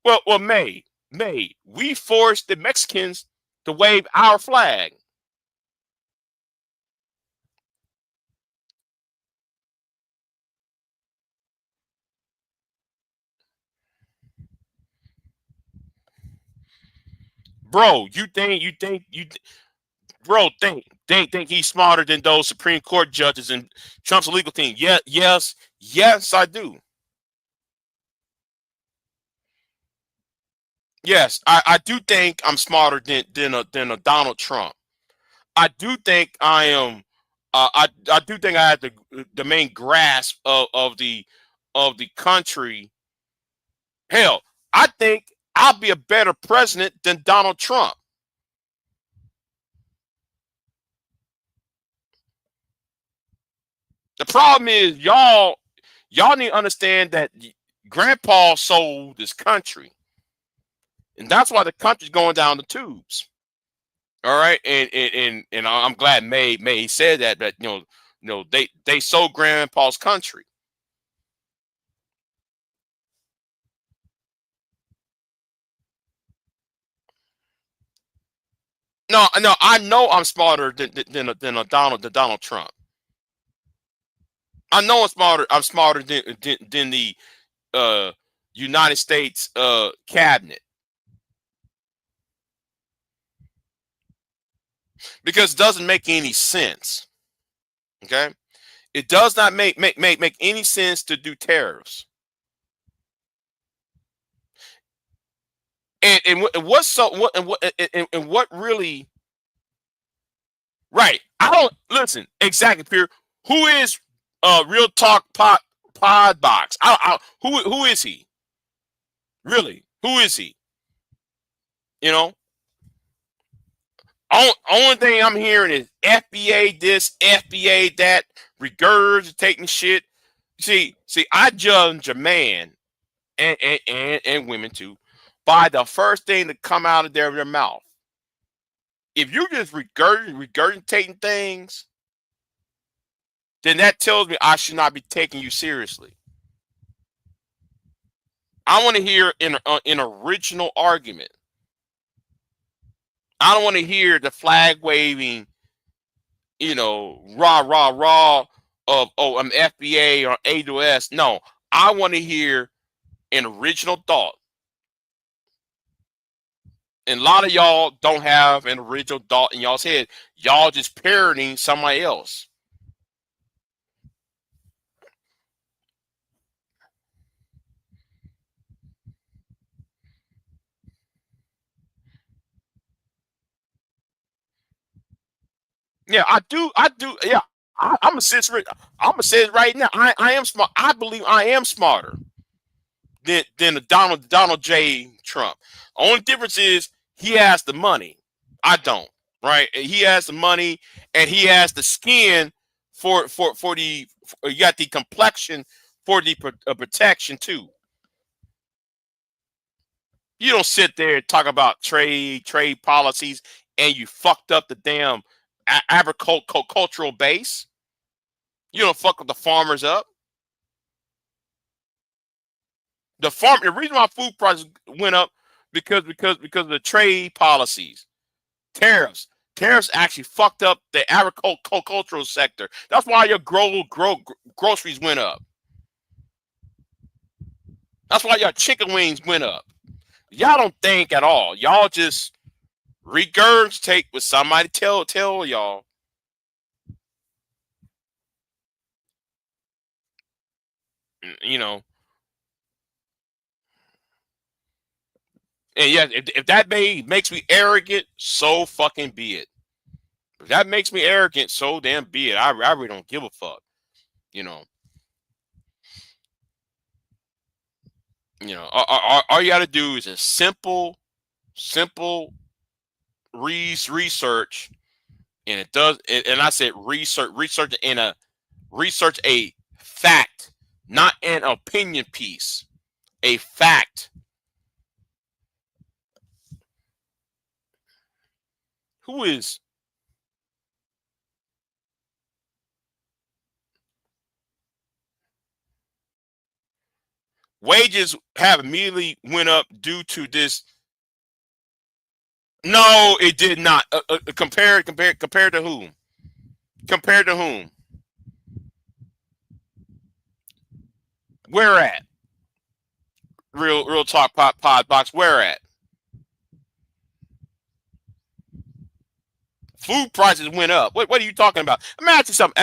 Speaker 2: Well, May, we forced the Mexicans to wave our flag. Bro, think he's smarter than those Supreme Court judges and Trump's legal team? Yeah, yes, I do. Yes, I do think I'm smarter than a Donald Trump. I do think I am. I do think I have the main grasp of the country. Hell, I think I'll be a better president than Donald Trump. The problem is y'all need to understand that Grandpa sold this country, and that's why the country's going down the tubes. All right, and I'm glad May said that they sold Grandpa's country. No, I know I'm smarter than a Donald Trump. I know I'm smarter than the uh, United States cabinet, because it doesn't make any sense. Okay, it does not make any sense to do tariffs. And what's so what really right? I don't listen exactly. Peer, who is real talk pod box? Who is he? Really, who is he? You know, only thing I'm hearing is FBA this, FBA that, regurgitating shit. See, I judge a man and women too by the first thing that come out of their mouth. If you're just regurgitating things, then that tells me I should not be taking you seriously. I want to hear an original argument. I don't want to hear the flag waving, rah rah rah of I'm FBA or AWS. No, I want to hear an original thought. And a lot of y'all don't have an original thought in y'all's head. Y'all just parroting somebody else. Yeah, I do. Yeah, I'm gonna say it right now. I am smart. I believe I am smarter than the Donald J. Trump. Only difference is he has the money. I don't. Right? He has the money and he has the skin for the. You got the complexion for the protection too. You don't sit there and talk about trade policies and you fucked up the damn agricultural base. You don't fuck with the farmers up. The reason why food prices went up because of the trade policies, tariffs. Tariffs actually fucked up the agricultural sector. That's why your groceries went up. That's why your chicken wings went up. Y'all don't think at all. Y'all just regurgitate what somebody tell y'all. You know. And yeah, if that makes me arrogant, so fucking be it. If that makes me arrogant, so damn be it. I really don't give a fuck. You know. All you got to do is a simple research, and it does. And I said research a fact, not an opinion piece, a fact. Who is wages have immediately went up due to this? No, it did not. Compared to whom? Compared to whom? Where at? Real talk pod box. Where at? Food prices went up. What are you talking about? Let me ask you something.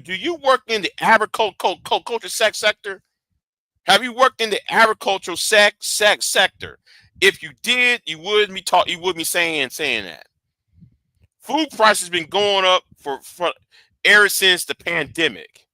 Speaker 2: Do you work in the agriculture sector? Have you worked in the agricultural sector? If you did, you would be saying that. Food prices been going up for ever since the pandemic.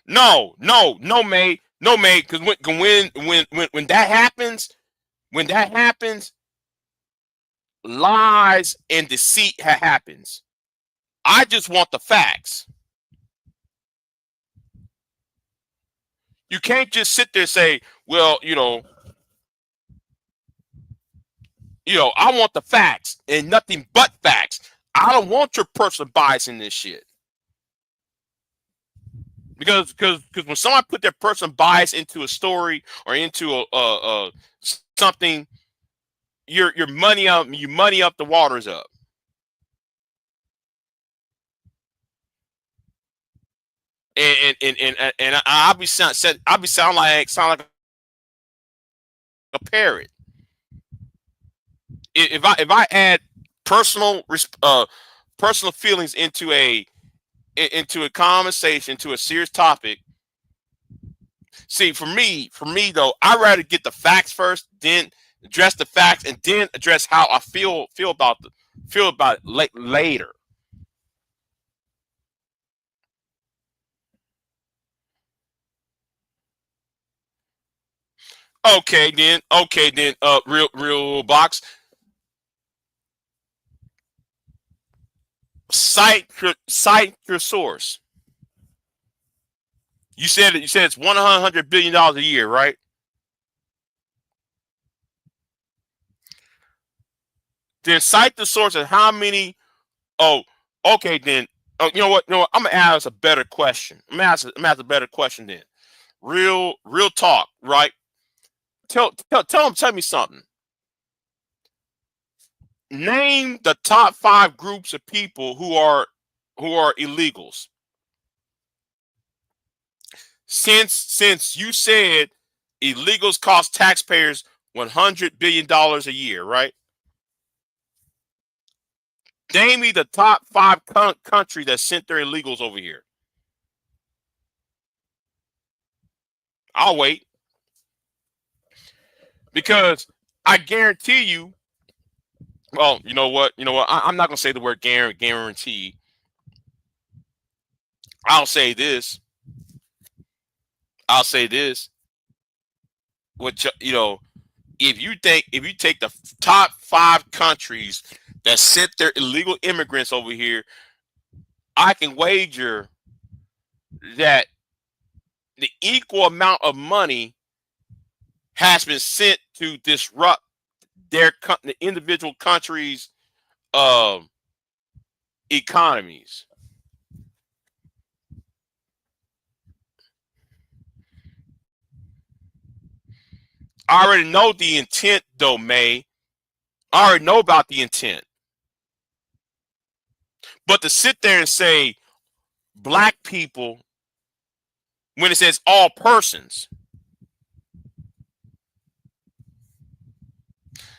Speaker 2: No, May, because when that happens, lies and deceit happens. I just want the facts. You can't just sit there and say, well, I want the facts and nothing but facts. I don't want your personal bias in this shit. Because when somebody put their personal bias into a story or into a something, your money up, the water's up. And I'll be sound like a parrot. If I add personal feelings into a conversation, to a serious topic. See, for me though, I'd rather get the facts first, then address the facts, and then address how I feel about it later. Okay then. Okay then. Real box. Cite your source. You said it's $100 billion a year, right? Then cite the source of how many. Oh, okay then. Oh, you know what? You know what? I'm gonna ask a better question. I'm gonna ask a better question then. Real talk, right? Tell me something. Name the top five groups of people who are illegals. Since you said illegals cost taxpayers $100 billion a year, right? Name me the top five country that sent their illegals over here. I'll wait because I guarantee you. Well, you know what? You know what? I'm not gonna say the word guarantee. I'll say this. I'll say this. What if you take the top five countries that sent their illegal immigrants over here, I can wager that the equal amount of money has been sent to disrupt the individual countries' um, economies. I already know the intent, though, May. I already know about the intent. But to sit there and say black people when it says all persons,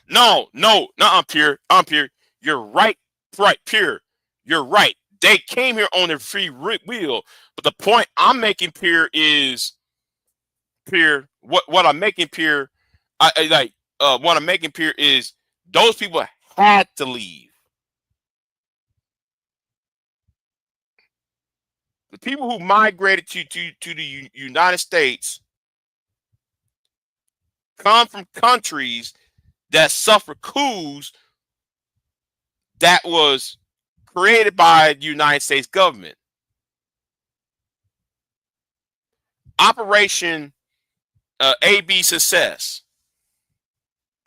Speaker 2: no, I'm pure. You're right, pure. You're right. They came here on their free will. But the point I'm making, pure, is pure. What I'm making pure, I like. What I'm making pure is those people had to leave. The people who migrated to the United States come from countries that suffer coups that was created by the United States government. Operation AB Success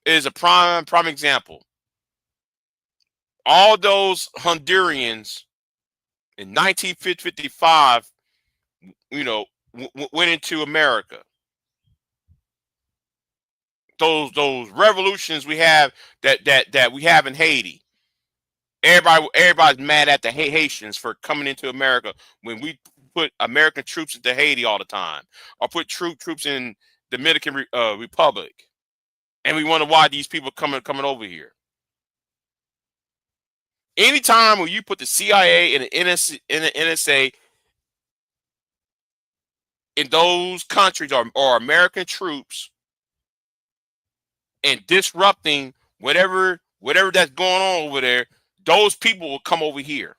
Speaker 2: is a prime example. All those Hondurans in 1955, went into America. Those revolutions we have that we have in Haiti. Everybody's mad at the Haitians for coming into America when we put American troops into Haiti all the time, or put troops in Dominican Republic, and we wonder why these people coming over here. Anytime when you put the CIA and the NSA in those countries, or American troops, and disrupting whatever that's going on over there, those people will come over here.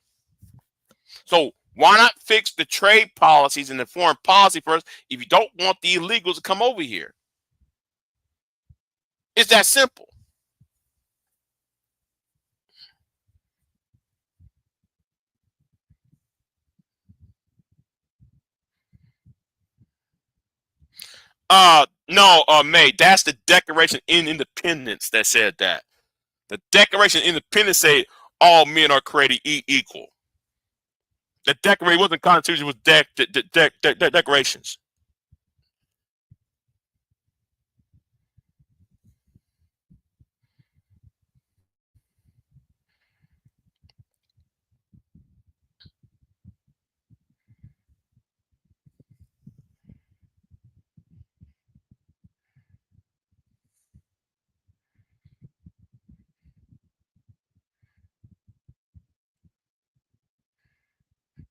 Speaker 2: So why not fix the trade policies and the foreign policy first if you don't want the illegals to come over here? It's that simple. No, May, that's the Declaration in Independence that said that. The Declaration of Independence said all men are created equal. The Declaration wasn't Constitution, it was declarations.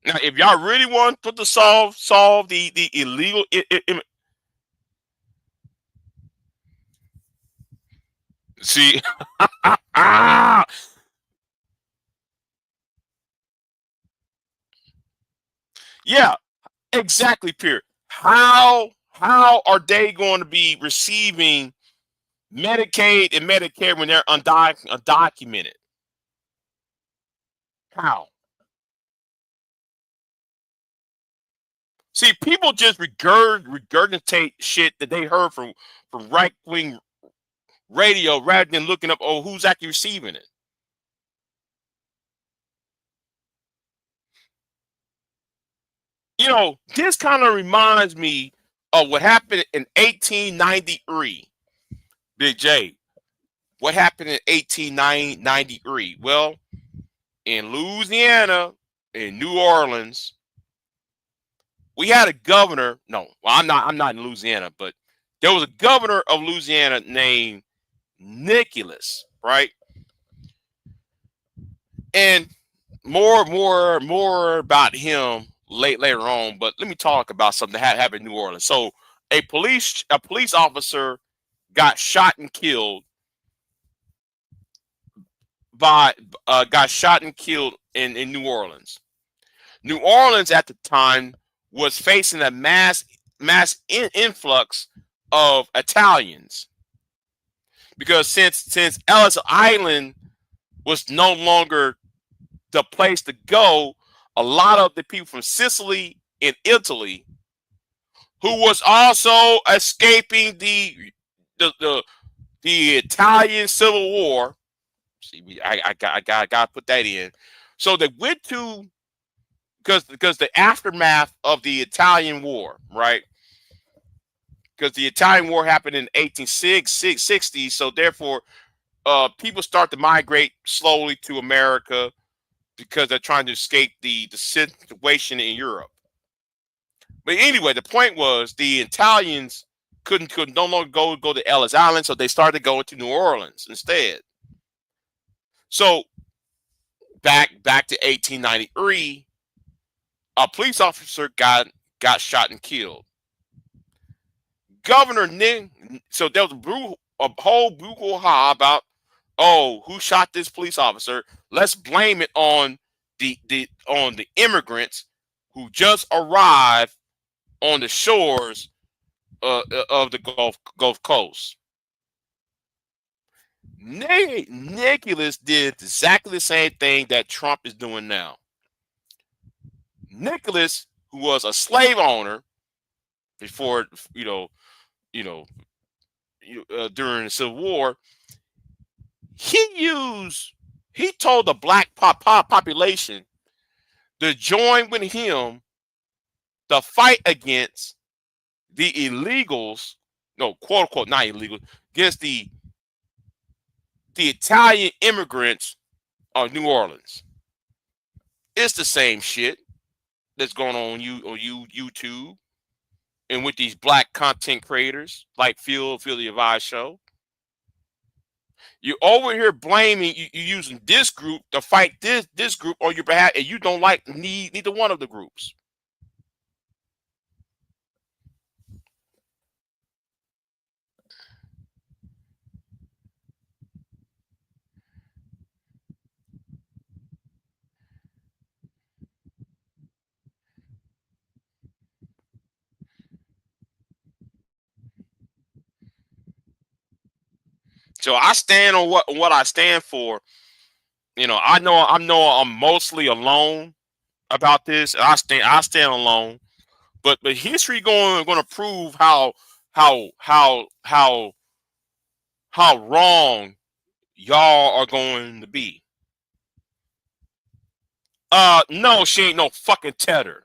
Speaker 2: Now, if y'all really want to solve the illegal, see, ah, yeah, exactly, Pierre. How How are they going to be receiving Medicaid and Medicare when they're undocumented? How? See, people just regurgitate shit that they heard from right wing radio rather than looking up, oh, who's actually receiving it. You know, this kind of reminds me of what happened in 1893. Big J, what happened in 1893? Well, in Louisiana, in New Orleans, we had a governor. No, well, I'm not in Louisiana, but there was a governor of Louisiana named Nicholas, right? And more about him later on. But let me talk about something that happened in New Orleans. So a police officer got shot and killed in New Orleans. New Orleans at the time was facing a mass influx of Italians because since Ellis Island was no longer the place to go, a lot of the people from Sicily and Italy, who was also escaping the Italian Civil War. See, I got to put that in. So they went to because the aftermath of the Italian War, right? Because the Italian War happened in 1860, so therefore, people start to migrate slowly to America because they're trying to escape the situation in Europe. But anyway, the point was the Italians couldn't no longer go to Ellis Island, so they started going to New Orleans instead. So back to 1893, a police officer got shot and killed. Governor Nick, so there was a whole brouhaha about, oh, who shot this police officer? Let's blame it on the immigrants who just arrived on the shores of the Gulf Coast. Nicholas did exactly the same thing that Trump is doing now. Nicholas, who was a slave owner before, during the Civil War, he told the black population to join with him to fight against the illegals, no, quote unquote, not illegal, against the Italian immigrants of New Orleans. It's the same shit that's going on YouTube and with these black content creators like Feel the Advice Show. You're over here blaming you using this group to fight this group on your behalf, and you don't like neither one of the groups. So I stand on what I stand for. I know I'm mostly alone about this. I stand alone, but history going to prove how wrong y'all are going to be. No, she ain't no fucking Tedder.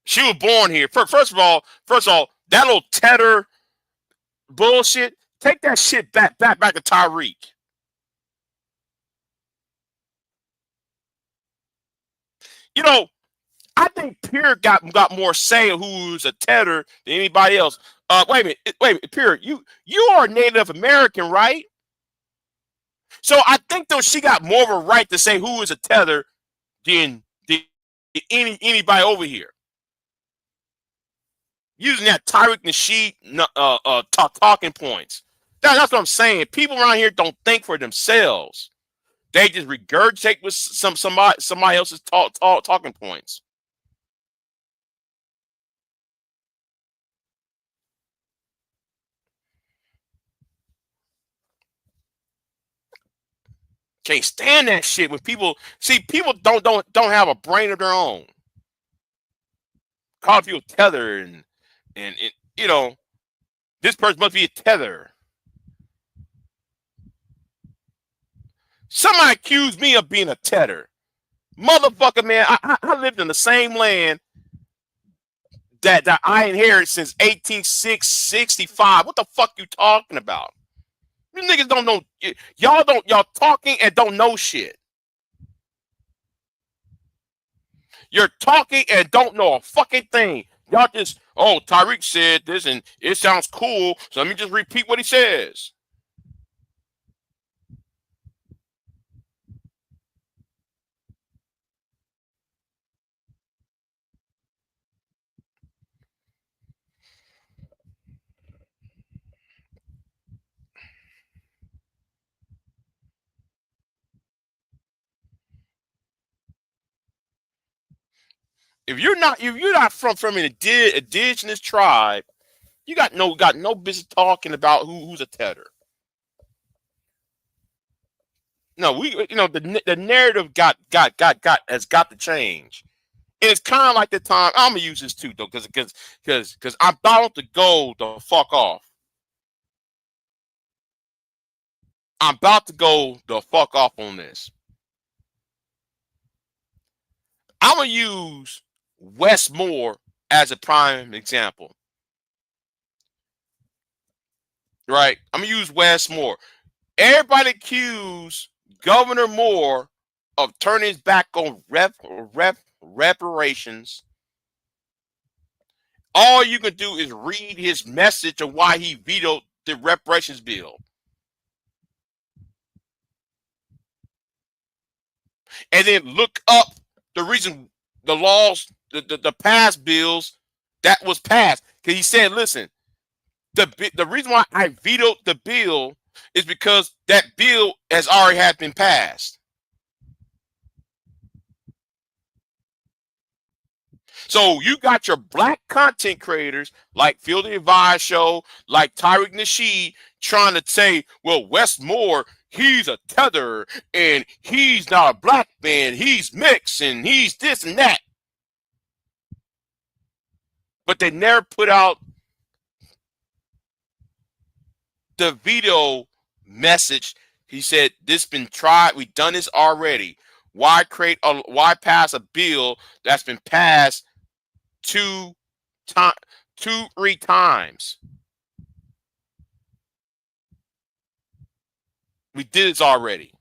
Speaker 2: She was born here. First of all, that little Tedder bullshit. Take that shit back to Tyreek. I think Pierre got more say of who's a Tedder than anybody else. Wait a minute, Pierre, you are Native American, right? So I think though she got more of a right to say who is a Tether than anybody over here. Using that Tyreek Nasheed talking points. That's what I'm saying. People around here don't think for themselves. They just regurgitate with somebody else's talking points. Can't stand that shit when people see people don't have a brain of their own. Call people tether and you know, this person must be a tether. Somebody accused me of being a tether. Motherfucker, man, I lived in the same land that I inherited since 1865. What the fuck you talking about? You niggas don't know. Y'all talking and don't know shit. You're talking and don't know a fucking thing. Y'all just, oh, Tyreek said this and it sounds cool, so let me just repeat what he says. If you're not from an indigenous tribe, you got no business talking about who's a tether. No, the narrative has got to change. And it's kind of like the time I'm gonna use this too though, because I'm about to go the fuck off. I'm about to go the fuck off on this. I'm gonna use Westmore as a prime example. Right? I'm gonna use Westmore. Everybody accused Governor Moore of turning his back on reparations. All you can do is read his message of why he vetoed the reparations bill. And then look up the reason the laws, the past bills that was passed. Because he said, listen, the reason why I vetoed the bill is because that bill has already had been passed. So you got your black content creators like Phil the Advice Show, like Tyreek Nasheed, trying to say, well, Wes Moore, he's a tether and he's not a black man, he's mixed and he's this and that. But they never put out the veto message. He said, this been tried, we've done this already. Why pass a bill that's been passed 3 times? We did this already.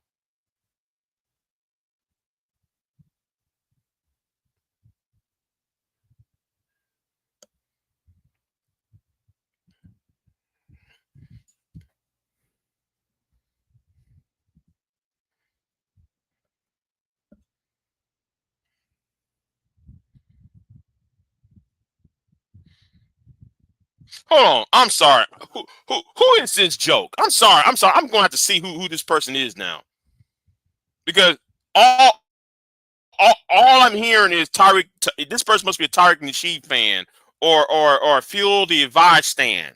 Speaker 2: Hold on. I'm sorry. Who is this joke? I'm sorry. I'm going to have to see who this person is now. Because all I'm hearing is Tyreek. This person must be a Tyreek Nasheed fan or Fuel the Advice stan.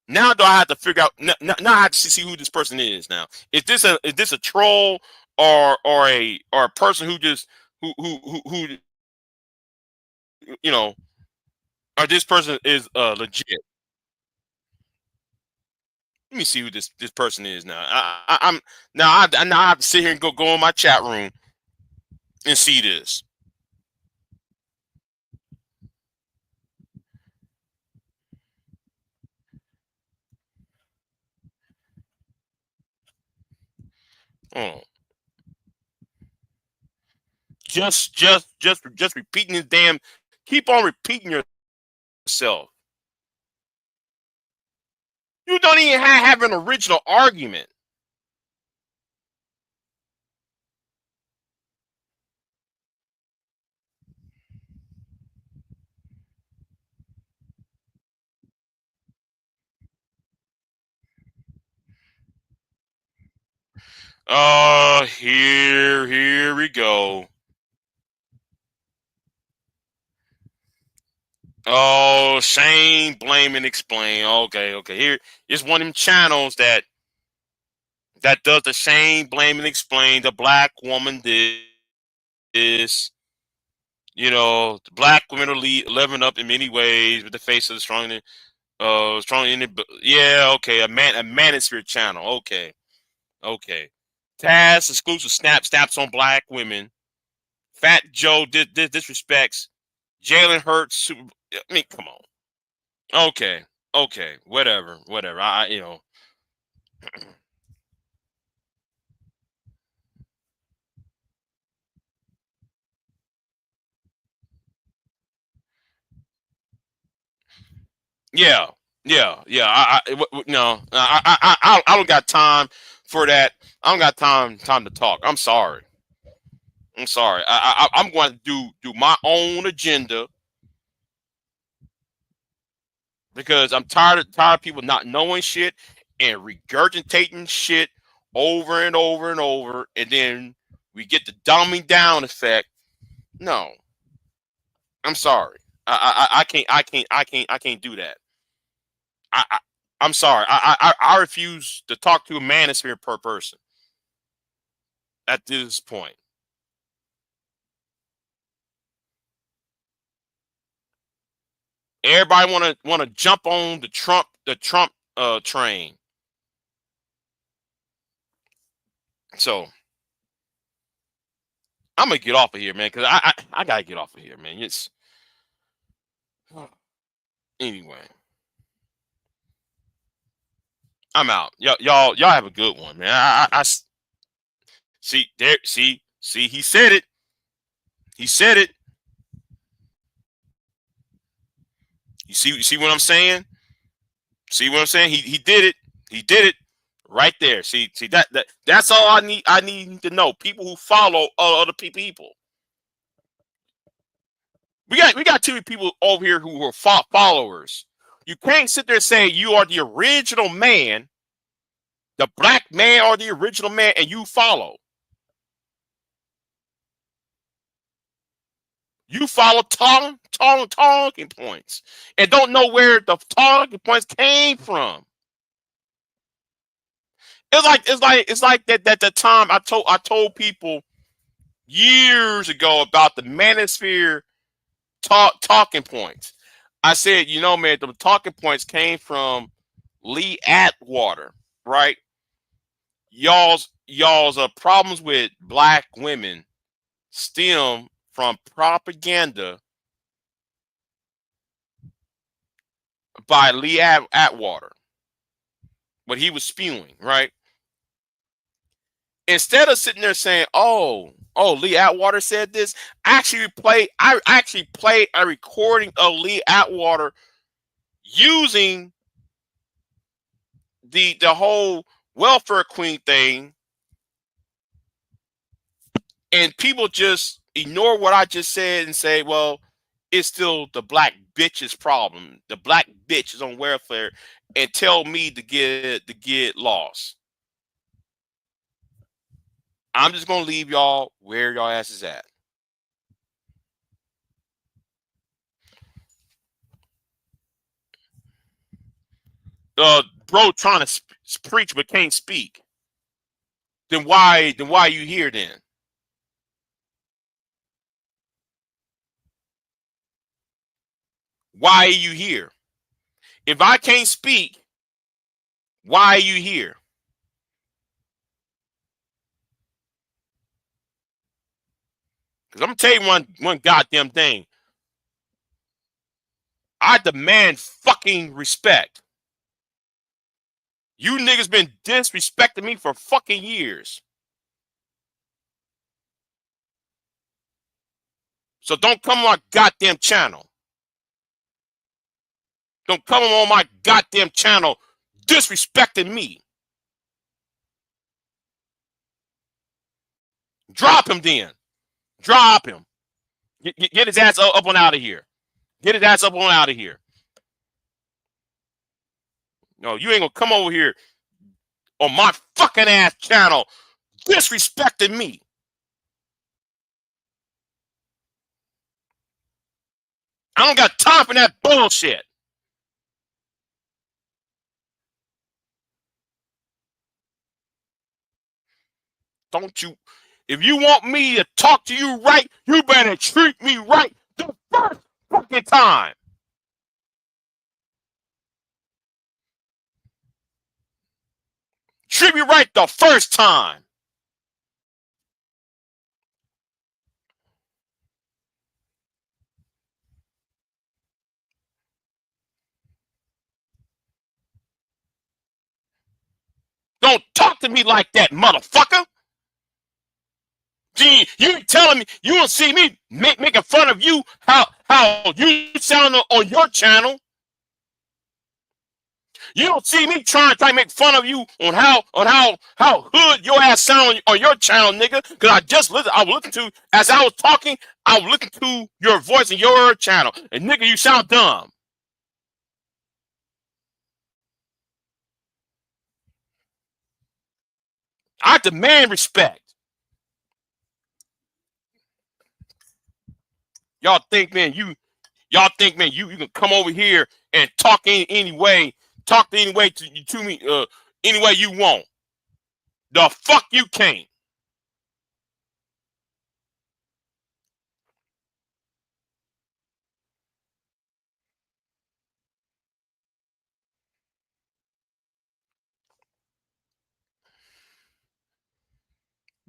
Speaker 2: Now do I have to figure out? Now I have to see who this person is. Now is this a troll or a person who just who you know, or this person is legit? Let me see who this person is now. I'm now I have to sit here and go in my chat room and see this. Oh, just repeating this damn. Keep on repeating yourself. You don't even have an original argument. Here we go. Oh, shame, blame, and explain. Okay. Here is one of them channels that does the shame, blame, and explain. The black woman this. The black women are living up in many ways with the face of the strong in it. Yeah, okay. A manosphere channel. Okay. Taz exclusive snaps on black women. Fat Joe disrespects Jalen Hurts. I mean, come on. Okay. Whatever. Yeah. No. I don't got time for that. I don't got time to talk. I'm sorry. I'm going to do my own agenda because I'm tired of people not knowing shit and regurgitating shit over and over and over, and then we get the dumbing down effect. No, I'm sorry. I can't do that. I I'm sorry. I refuse to talk to a manosphere per person at this point. Everybody wanna jump on the Trump train. So I'm gonna get off of here, man, because I gotta get off of here, man. It's anyway. I'm out. Y'all have a good one, man. See there. See. He said it. He said it. You see what I'm saying? See what I'm saying? He did it. He did it right there. See that's all I need. I need to know people who follow other people. We got too many people over here who are followers. You can't sit there and say you are the original man, the black man or the original man, and you follow. You follow talking points and don't know where the talking points came from. It's like that the time I told people years ago about the manosphere talking points. I said, man, the talking points came from Lee Atwater, right? Y'all's problems with black women stem from propaganda by Lee Atwater, what he was spewing, right? Instead of sitting there saying, "Oh, Lee Atwater said this," I actually played a recording of Lee Atwater using the whole welfare queen thing, and people just ignore what I just said and say, "Well, it's still the black bitch's problem. The black bitch is on welfare," and tell me to get lost. I'm just gonna leave y'all where y'all asses at. Bro, trying to preach but can't speak. Then why are you here then? Why are you here? If I can't speak, why are you here? Because I'm gonna tell you one goddamn thing. I demand fucking respect. You niggas been disrespecting me for fucking years. So don't come on my goddamn channel. Don't come on my goddamn channel disrespecting me. Drop him then. Drop him. Get his ass up on out of here. Get his ass up on out of here. No, you ain't gonna come over here on my fucking ass channel disrespecting me. I don't got time for that bullshit. Don't you? If you want me to talk to you right, you better treat me right the first fucking time. Treat me right the first time. Don't talk to me like that, motherfucker. Gee, you telling me you don't see me making fun of you how you sound on your channel. You don't see me trying to make fun of you on how hood your ass sound on your channel, nigga. Cause I was listening to as I was talking, I was listening to your voice in your channel. And nigga, you sound dumb. I demand respect. Y'all think, man, you can come over here and talk any way, talk any way to me, any way you want. The fuck you can't.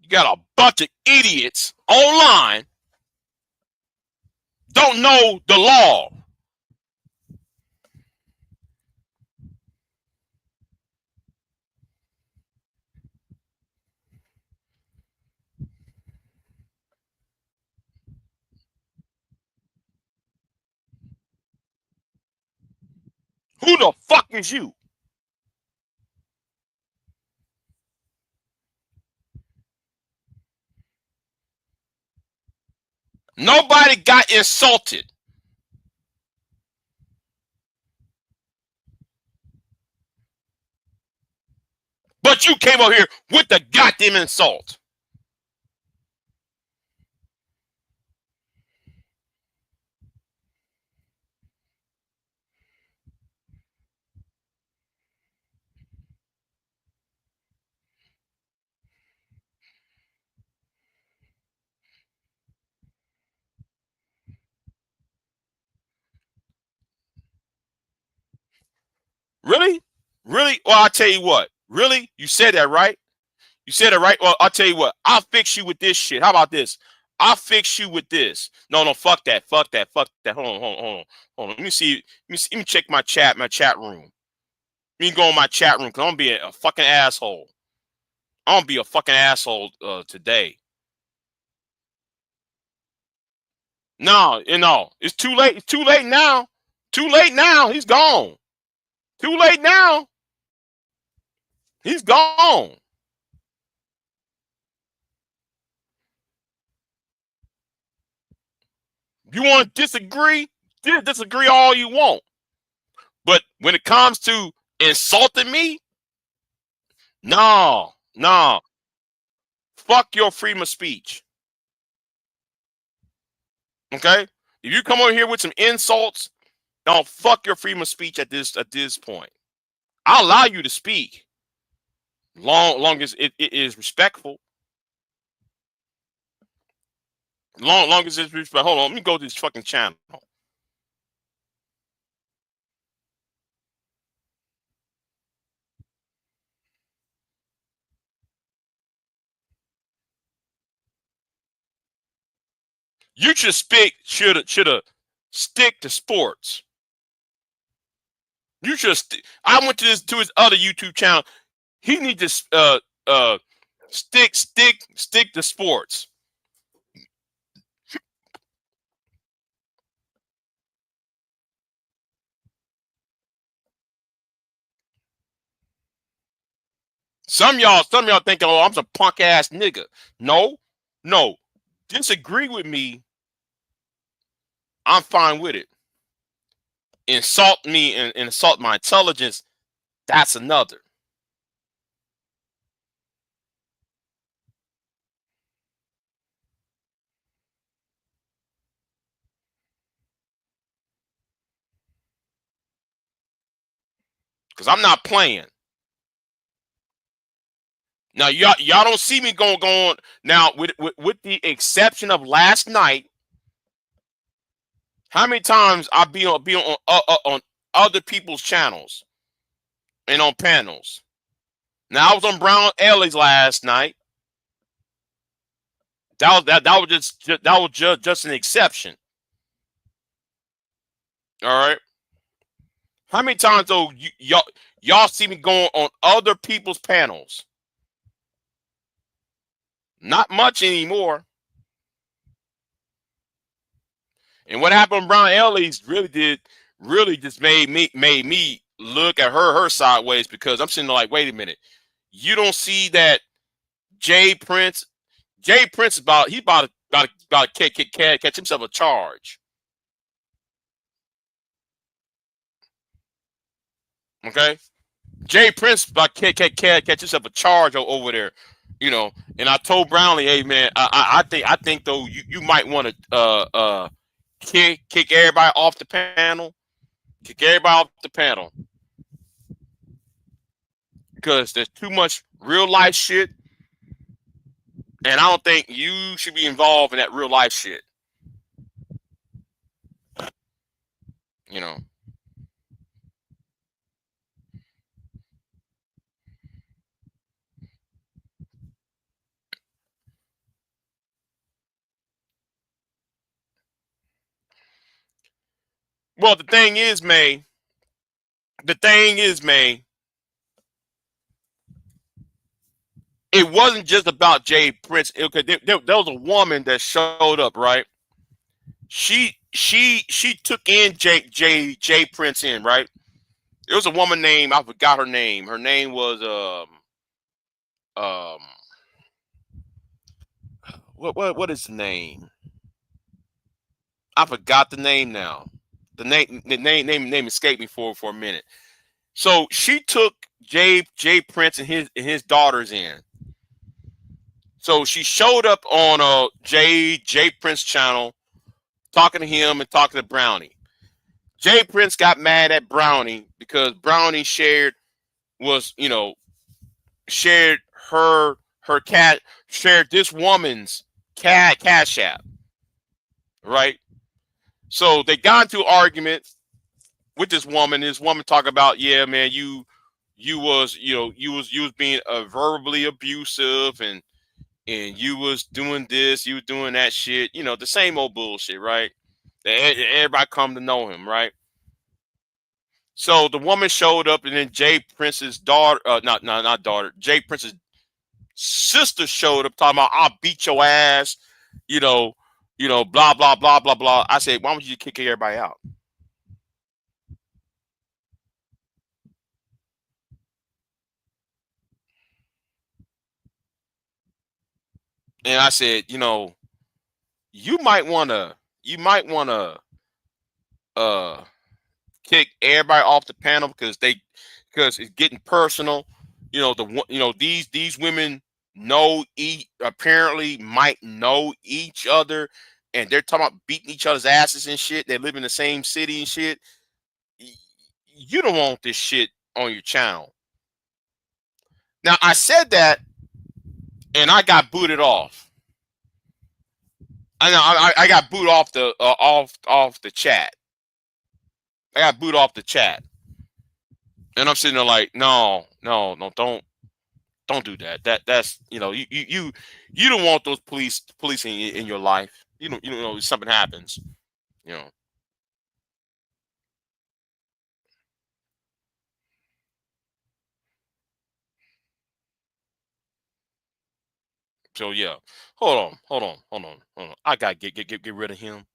Speaker 2: You got a bunch of idiots online don't know the law. Who the fuck is you? Nobody got insulted. But you came over here with the goddamn insult. Really? Really? Well, I'll tell you what. Really? You said that, right? You said it right. Well, I'll tell you what. I'll fix you with this shit. How about this? I'll fix you with this. No, no, fuck that. Fuck that. Fuck that. Hold on, hold on, hold on. Hold on. Let me see. Let me check my chat room. Let me go in my chat room because I'm gonna be a fucking asshole. I'm gonna be a fucking asshole today. No, it's too late. It's too late now. Too late now. He's gone. Too late now. He's gone. You want to disagree? Disagree all you want. But when it comes to insulting me, no, no. Fuck your freedom of speech. Okay? If you come over here with some insults, don't fuck your freedom of speech at this point. I'll allow you to speak. Long as it is respectful. Long as it's respectful. Hold on, let me go to this fucking channel. You should have stick to sports. You just I went to his other YouTube channel. He needs to stick to sports. Some of y'all thinking, oh, I'm some punk ass nigga. No. Disagree with me. I'm fine with it. Insult me and insult my intelligence. That's another. because I'm not playing. Now y'all don't see me going now with the exception of last night. How many times I be on other people's channels and on panels? Now I was on Brown Ellie's last night. That was just an exception. All right. How many times though y'all see me going on other people's panels? Not much anymore. And what happened to Brown Ellie's really just made me look at her sideways, because I'm sitting there like, wait a minute. You don't see that Jay Prince is about to catch himself a charge. Okay? Jay Prince about to catch himself a charge over there. You know, and I told Brownlee, hey man, I think though you might want to kick everybody off the panel. Kick everybody off the panel. Because there's too much real life shit. And I don't think you should be involved in that real life shit. You know. Well, the thing is, May, it wasn't just about Jay Prince. There was a woman that showed up, right? She took in Jay Prince in, right? There was a woman named, I forgot her name. Her name was what is the name? I forgot the name now. The name escaped me for a minute. So she took Jay Prince and his daughters in. So she showed up on Jay Prince channel, talking to him and talking to Brownie. Jay Prince got mad at Brownie because Brownie shared this woman's cash app, right? So they got into an argument with this woman. This woman talking about, yeah, man, you was being verbally abusive, and you was doing this, you was doing that shit, the same old bullshit, right? Everybody come to know him, right? So the woman showed up, and then Jay Prince's daughter, not daughter, Jay Prince's sister showed up talking about, I'll beat your ass, blah, blah, blah, blah, blah. I said, why don't you kick everybody out? And I said, you might want to kick everybody off the panel because it's getting personal. These women apparently might know each other, and they're talking about beating each other's asses and shit. They live in the same city and shit. You don't want this shit on your channel. Now I said that, and I got booted off. I got booted off the chat. I got booted off the chat, and I'm sitting there like, no, don't do that. That's you don't want those police in your life. You know if something happens, So yeah, hold on. I gotta get rid of him.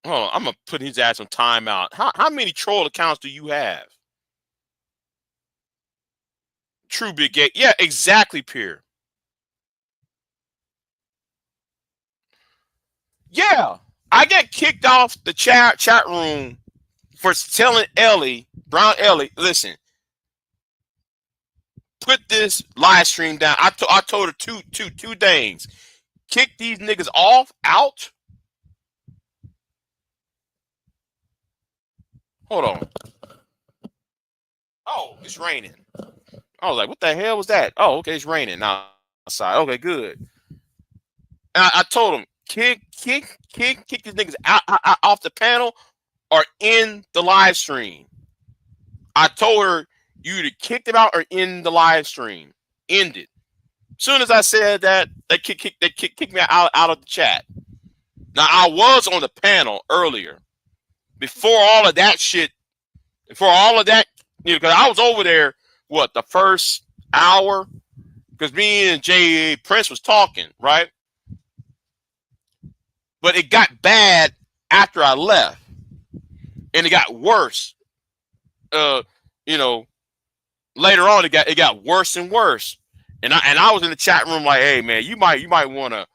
Speaker 2: Hold on, I'm gonna put his ass on timeout. How many troll accounts do you have? True Big Gay. Yeah, exactly, Pierre. Yeah, I get kicked off the chat room for telling Brown Ellie, listen, put this live stream down. I told her two things. Kick these niggas out, Hold on. Oh, it's raining. I was like, what the hell was that? Oh, okay, it's raining now outside. Okay, good. And I told him, kick these niggas out off the panel or in the live stream. I told her you either kicked them out or in the live stream. End it. Soon as I said that, they kicked me out of the chat. Now I was on the panel earlier, before all of that shit, before all of that, because I was over there. What, the first hour? Because me and Jay Prince was talking, right? But it got bad after I left, and it got worse. You know, later on it got worse and worse. And I was in the chat room like, hey man, you might want to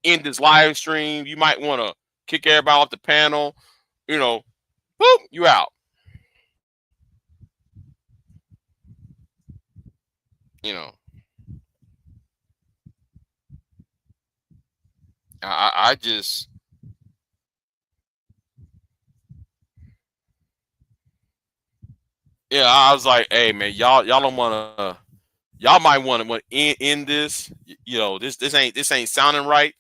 Speaker 2: end this live stream. You might want to kick everybody off the panel. Boop, you out. You know, I just, yeah, I was like, hey man, y'all don't want to, y'all might want to end this. This ain't sounding right.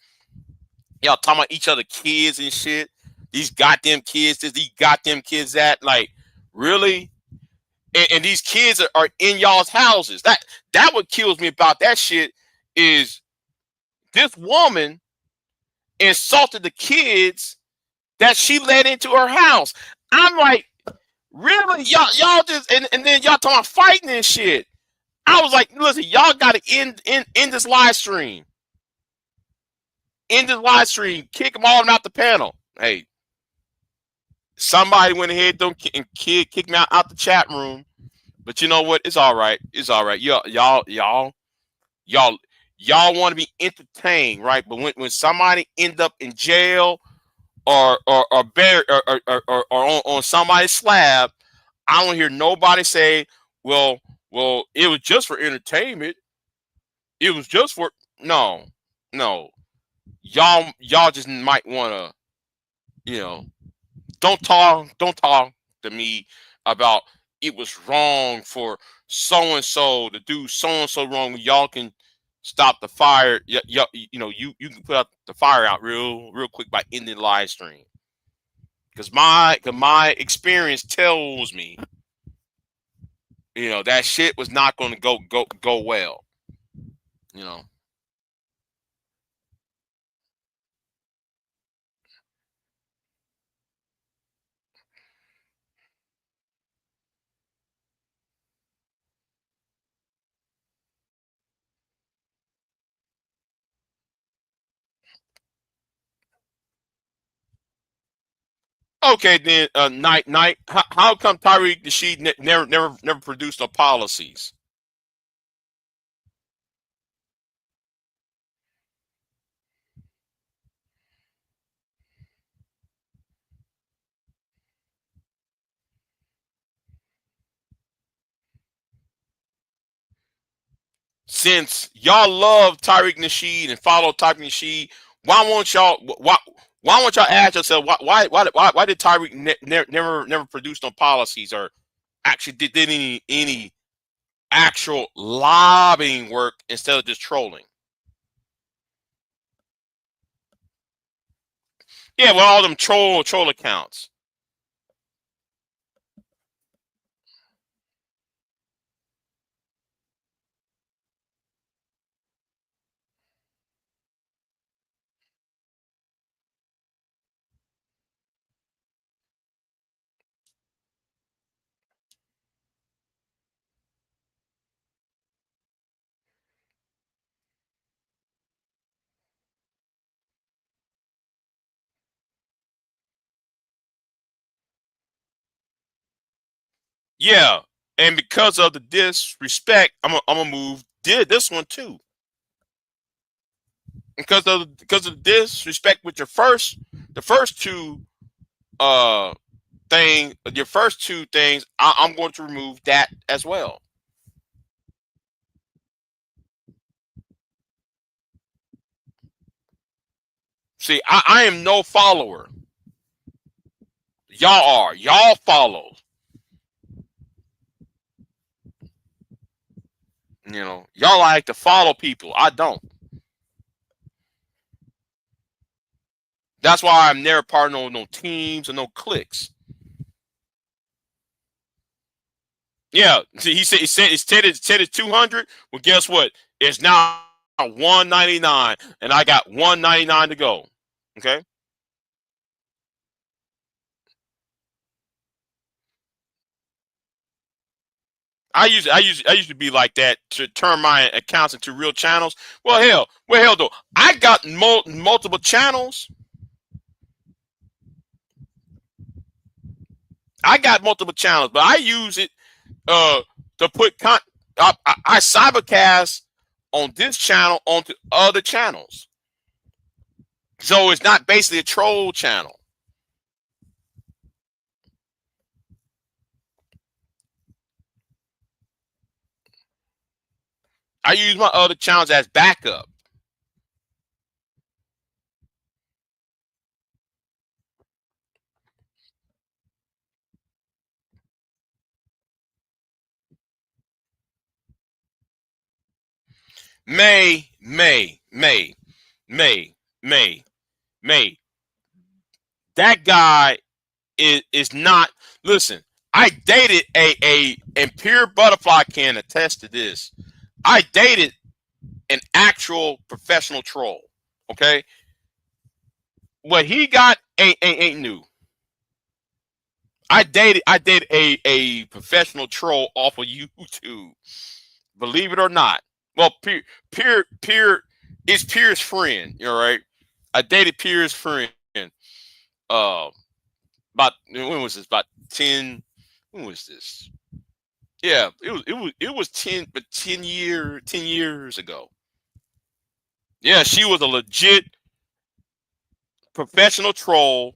Speaker 2: Y'all talking about each other kids and shit. These goddamn kids, these goddamn kids that, like, really? And these kids are in y'all's houses. That what kills me about that shit is this woman insulted the kids that she let into her house. I'm like, really? Y'all just, and then y'all talking about fighting and shit. I was like, listen, y'all gotta end this live stream. End this live stream. Kick them all out the panel. Hey, somebody went ahead and kick me out the chat room. But you know what? It's all right. It's all right. Y'all want to be entertained, right? But when somebody end up in jail or buried or on somebody's slab, I don't hear nobody say, well, it was just for entertainment. It was just for no. Y'all just might want to, don't talk to me about it was wrong for so and so to do so and so wrong. Y'all can stop the fire. You can put out the fire out real quick by ending the live stream. Because my experience tells me, that shit was not going to go well. Okay, then night. How come Tyreek Nasheed never produced no policies? Since y'all love Tyreek Nasheed and follow Tyreek Nasheed, why won't y'all ask yourself why did Tyreek never produce no policies or actually did any actual lobbying work instead of just trolling? Yeah, well, all them troll accounts. Yeah, and because of the disrespect, I'm gonna move did this one too. Because of disrespect with the first two your first two things, I'm going to remove that as well. See, I am no follower. Y'all are. Y'all follow. You know, y'all like to follow people. I don't. That's why I'm never part of no teams or no cliques. Yeah, see, he said it's 200. Well, guess what? It's now 199, and I got 199 to go. Okay. I used to be like that to turn my accounts into real channels. Well hell though. I got multiple channels. I got multiple channels, but I use it to put I cybercast on this channel onto other channels. So it's not basically a troll channel. I use my other channels as backup. May, May, May, May, May, May. That guy is not. Listen, I dated and Pure Butterfly can attest to this. I dated an actual professional troll. Okay, what he got ain't new. I dated a professional troll off of YouTube. Believe it or not. Well, Pure is Pierre's friend. All right. I dated Pierre's friend. Uh, about when was this? About 10. When was this? Yeah, it was 10, but 10 years ago. Yeah, she was a legit professional troll.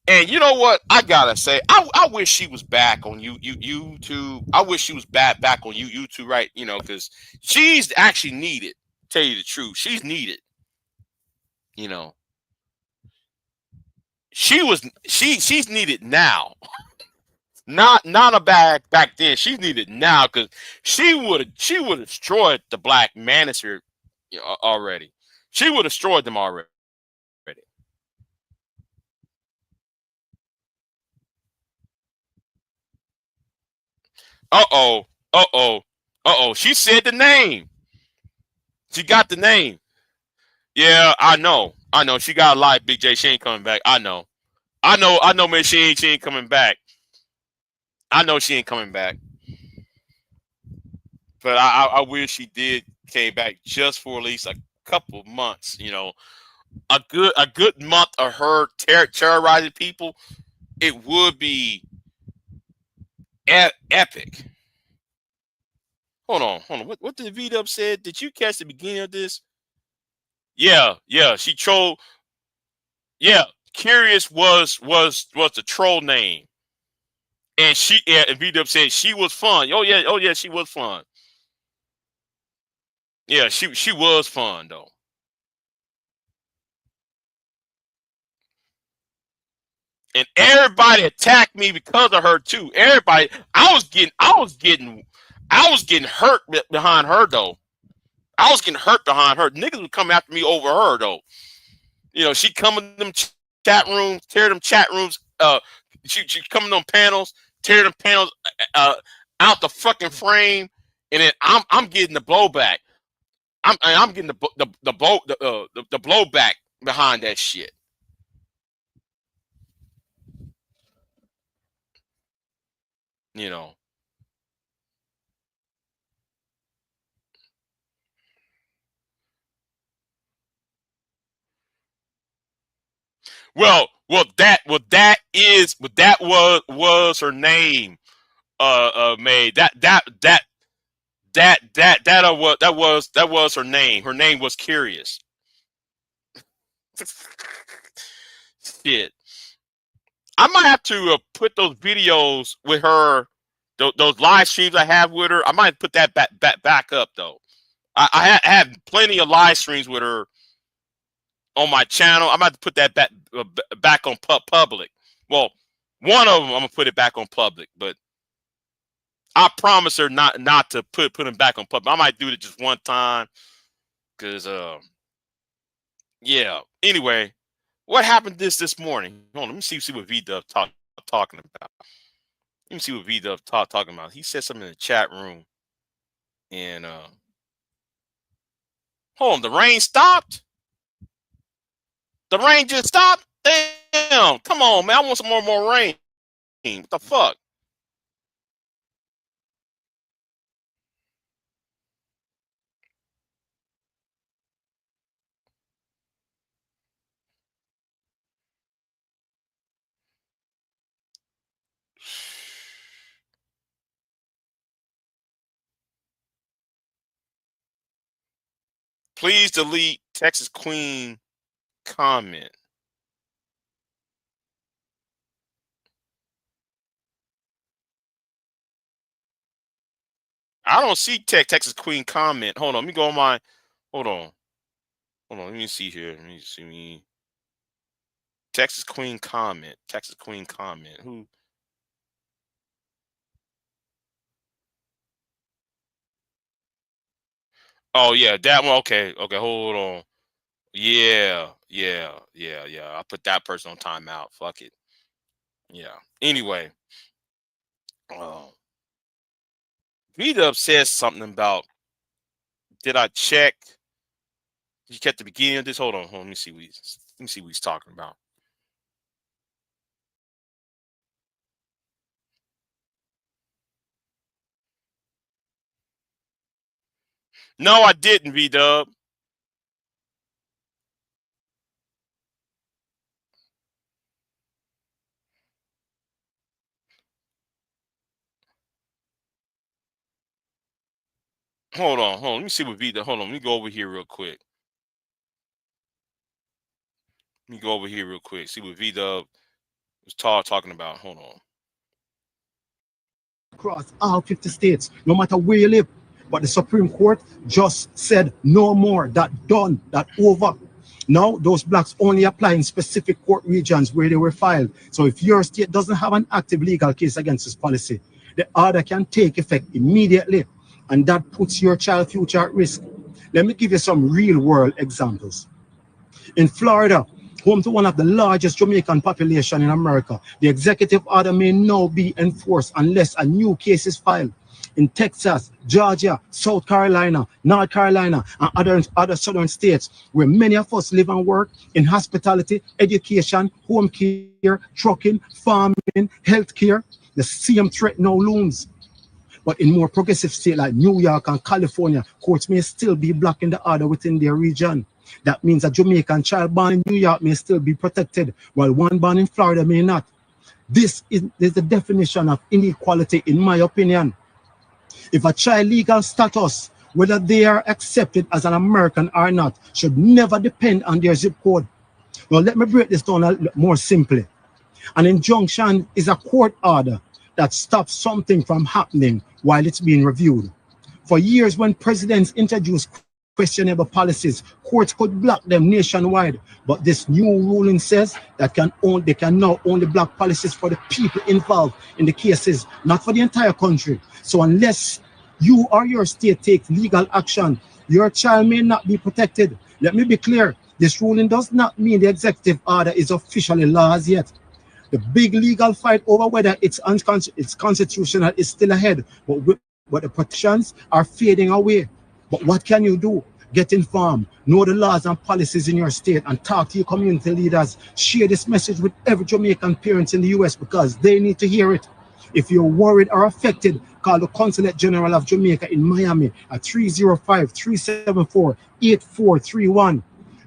Speaker 2: And you know what? I gotta say, I wish she was back on YouTube. I wish she was back on YouTube, right? You know, because she's actually needed. Tell you the truth, she's needed. You know, she's needed now. Not a back then. She's needed now because she would have destroyed the Black Manosphere, you know, already. She would have destroyed them already. Uh oh. Uh oh. She said the name. She got the name. Yeah, I know. I know. She got a life, Big J. She ain't coming back. I know. I know, man. She ain't coming back. I know she ain't coming back. But I wish she did came back just for at least a couple months. You know, a good month of her terrorizing people. It would be epic. Hold on. What did V Dub said? Did you catch the beginning of this? Yeah. She trolled. Yeah, Curious was the troll name, and and V Dub said she was fun. Oh yeah, she was fun. Yeah, she was fun though. And everybody attacked me because of her too. Everybody, I was getting hurt behind her though. I was getting hurt behind her. Niggas would come after me over her though. You know, she come in them chat rooms, tear them chat rooms. She come in them panels, tear them panels uh, out the fucking frame, and then I'm getting the blowback. I'm getting the blowback behind that shit. You know. That her name. Made that was her name. Her name was Curious. Shit. I might have to put those videos with her, those live streams I have with her. I might put that back up though. I have plenty of live streams with her on my channel. I'm about to put that back on public. Well, one of them, I'm gonna put it back on public, but I promise her not to put them back on public. I might do it just one time, cause yeah. Anyway, what happened this morning? Hold on, let me see what V Dub talking about. Let me see what V Dub talking about. He said something in the chat room, and hold on, the rain stopped. The rain just stopped. Damn, come on, man. I want some more rain. What the fuck? Please delete Texas Queen comment. I don't see Texas Queen comment. Hold on, let me go on my. Hold on. Let me see here. Let me see me. Texas Queen comment. Texas Queen comment. Who? Oh yeah, that one. Okay, hold on. Yeah. I put that person on timeout. Fuck it. Yeah. Anyway, uh, V-Dub says something about. Did I check? Did you catch the beginning of this? Hold on. Let me see what he's talking about. No, I didn't, V-Dub. Hold on. Let me see what V-Dub. Hold on. Let me go over here real quick. See what V-Dub was talking about. Hold on.
Speaker 3: Across all 50 states, no matter where you live. But the Supreme Court just said no more, that done, that over. Now, those blacks only apply in specific court regions where they were filed. So if your state doesn't have an active legal case against this policy, the order can take effect immediately, and that puts your child's future at risk. Let me give you some real world examples. In Florida, home to one of the largest Jamaican population in America, the executive order may now be enforced unless a new case is filed. In Texas, Georgia, South Carolina, North Carolina, and other southern states where many of us live and work in hospitality, education, home care, trucking, farming, healthcare, the same threat now looms. But in more progressive states like New York and California, courts may still be blocking the order within their region. That means a Jamaican child born in New York may still be protected, while one born in Florida may not. This is the definition of inequality, in my opinion. If a child legal status, whether they are accepted as an American or not, should never depend on their zip code. Now, let me break this down a little more simply. An injunction is a court order that stops something from happening while it's being reviewed. For years, when presidents introduced questionable policies, courts could block them nationwide. But this new ruling says that they can now only block policies for the people involved in the cases, not for the entire country. So unless you or your state takes legal action, your child may not be protected. Let me be clear. This ruling does not mean the executive order is officially law as yet. The big legal fight over whether it's constitutional is still ahead, but the protections are fading away. But what can you do? Get informed, know the laws and policies in your state, and talk to your community leaders. Share this message with every Jamaican parent in the US because they need to hear it. If you're worried or affected, call the Consulate General of Jamaica in Miami at 305-374-8431.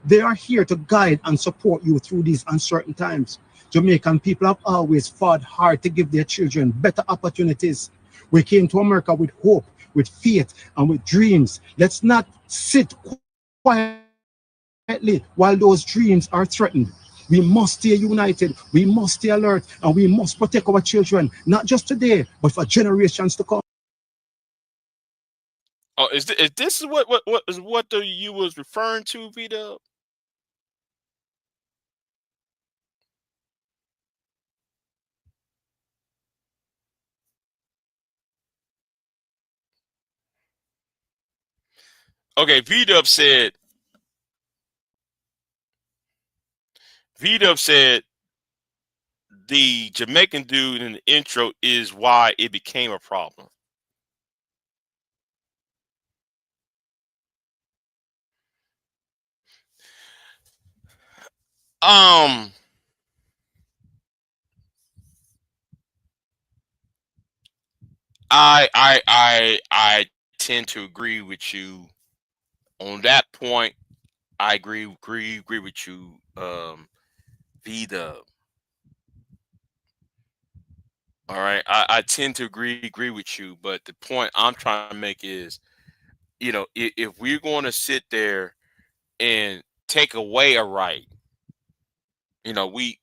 Speaker 3: They are here to guide and support you through these uncertain times. Jamaican people have always fought hard to give their children better opportunities. We came to America with hope, with faith, and with dreams. Let's not sit quietly while those dreams are threatened. We must stay united, we must stay alert, and we must protect our children, not just today, but for generations to come.
Speaker 2: Oh, is this what you was referring to, V-Dub? Okay, V-Dub said the Jamaican dude in the intro is why it became a problem. Um, I tend to agree with you on that point. I agree with you, V-Dub. All right, I tend to agree with you, but the point I'm trying to make is, if we're going to sit there and take away a right, we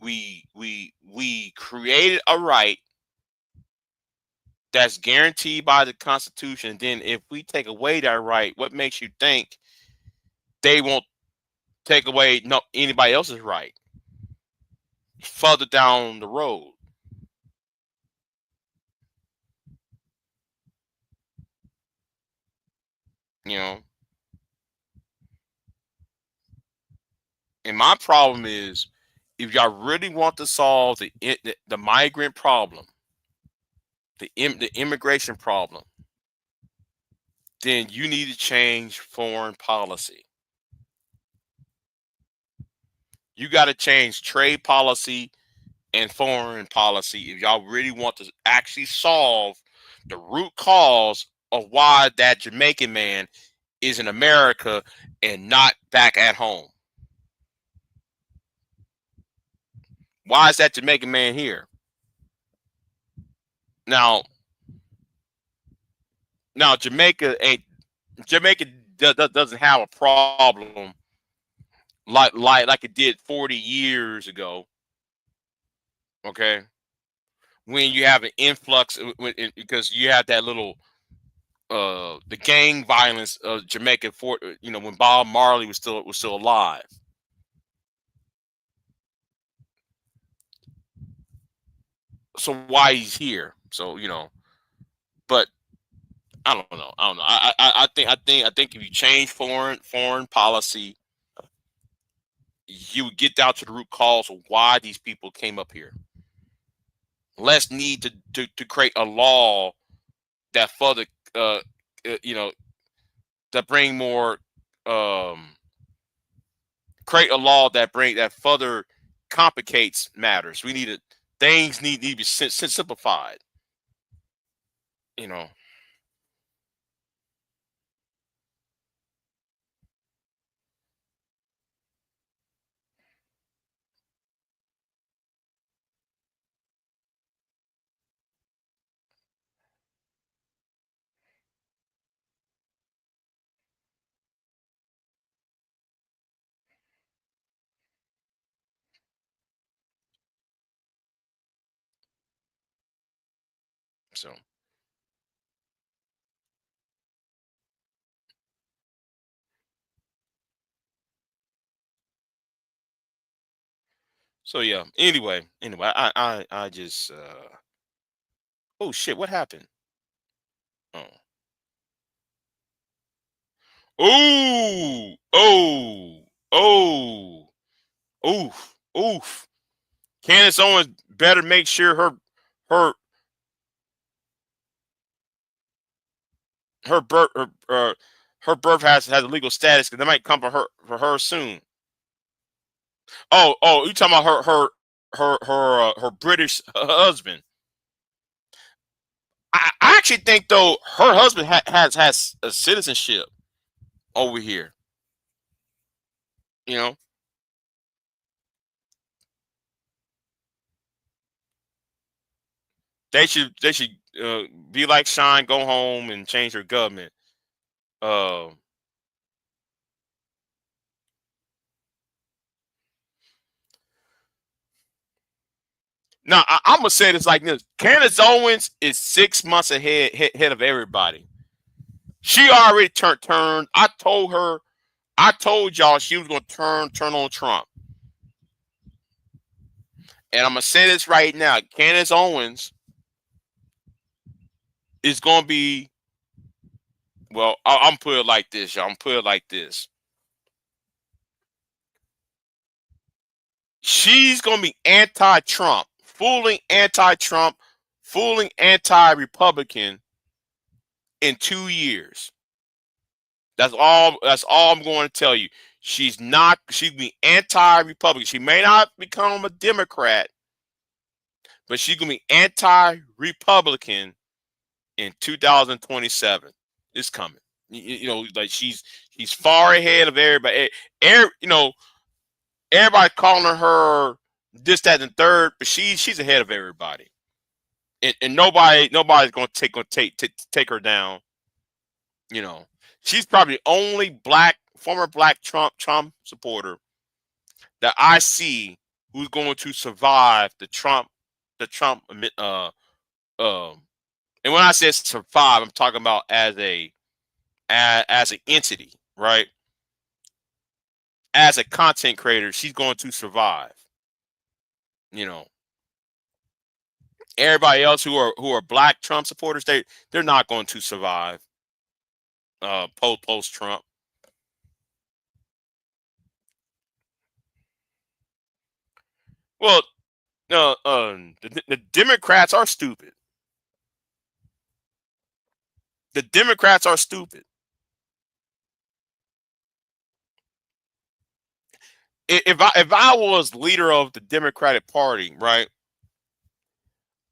Speaker 2: created a right that's guaranteed by the Constitution. Then if we take away that right, what makes you think they won't take away anybody else's right further down the road? You know, and my problem is, if y'all really want to solve the migrant problem, the immigration problem, then you need to change foreign policy. You got to change trade policy and foreign policy if y'all really want to actually solve the root cause of why that Jamaican man is in America and not back at home. Why is that Jamaican man here? Now Jamaica doesn't have a problem like it did 40 years ago. Okay, when you have an influx, because you have that little the gang violence of Jamaica when Bob Marley was still alive. So why he's here? So but I don't know. I think if you change foreign policy, you would get down to the root cause of why these people came up here. Less need to create a law that further uh, you know that bring more create a law that further complicates matters. Things need to be simplified. You know. So yeah. Anyway, I just oh shit, what happened? Oh. Ooh, oh, oh, oof, oof. Candace Owens better make sure her her birth her birth has a legal status, because they might come for her soon. Oh, you talking about her British husband? I actually think though her husband has a citizenship over here. You know, they should be like Shine, go home and change their government. Uh, Now I'm gonna say this like this: Candace Owens is 6 months ahead of everybody. She already turned. I told y'all she was gonna turn on Trump, and I'm gonna say this right now: Candace Owens is gonna be Well, I'm put it like this, y'all. I'm put it like this. She's gonna be anti-Trump, fooling anti-Trump, fooling anti-Republican in 2 years. That's all I'm going to tell you. She's be anti-Republican. She may not become a Democrat, but she's gonna be anti-Republican in 2027. It's coming. You know, like she's far ahead of everybody. Everybody calling her this, that, and third, but she's ahead of everybody. And nobody's gonna take her down. You know, she's probably the only former black Trump supporter that I see who's going to survive the Trump. And when I say survive, I'm talking about as an entity, right? As a content creator, she's going to survive. You know, everybody else who are black Trump supporters, they're not going to survive. Post Trump. Well, the Democrats are stupid. The Democrats are stupid. If I was leader of the Democratic Party, right,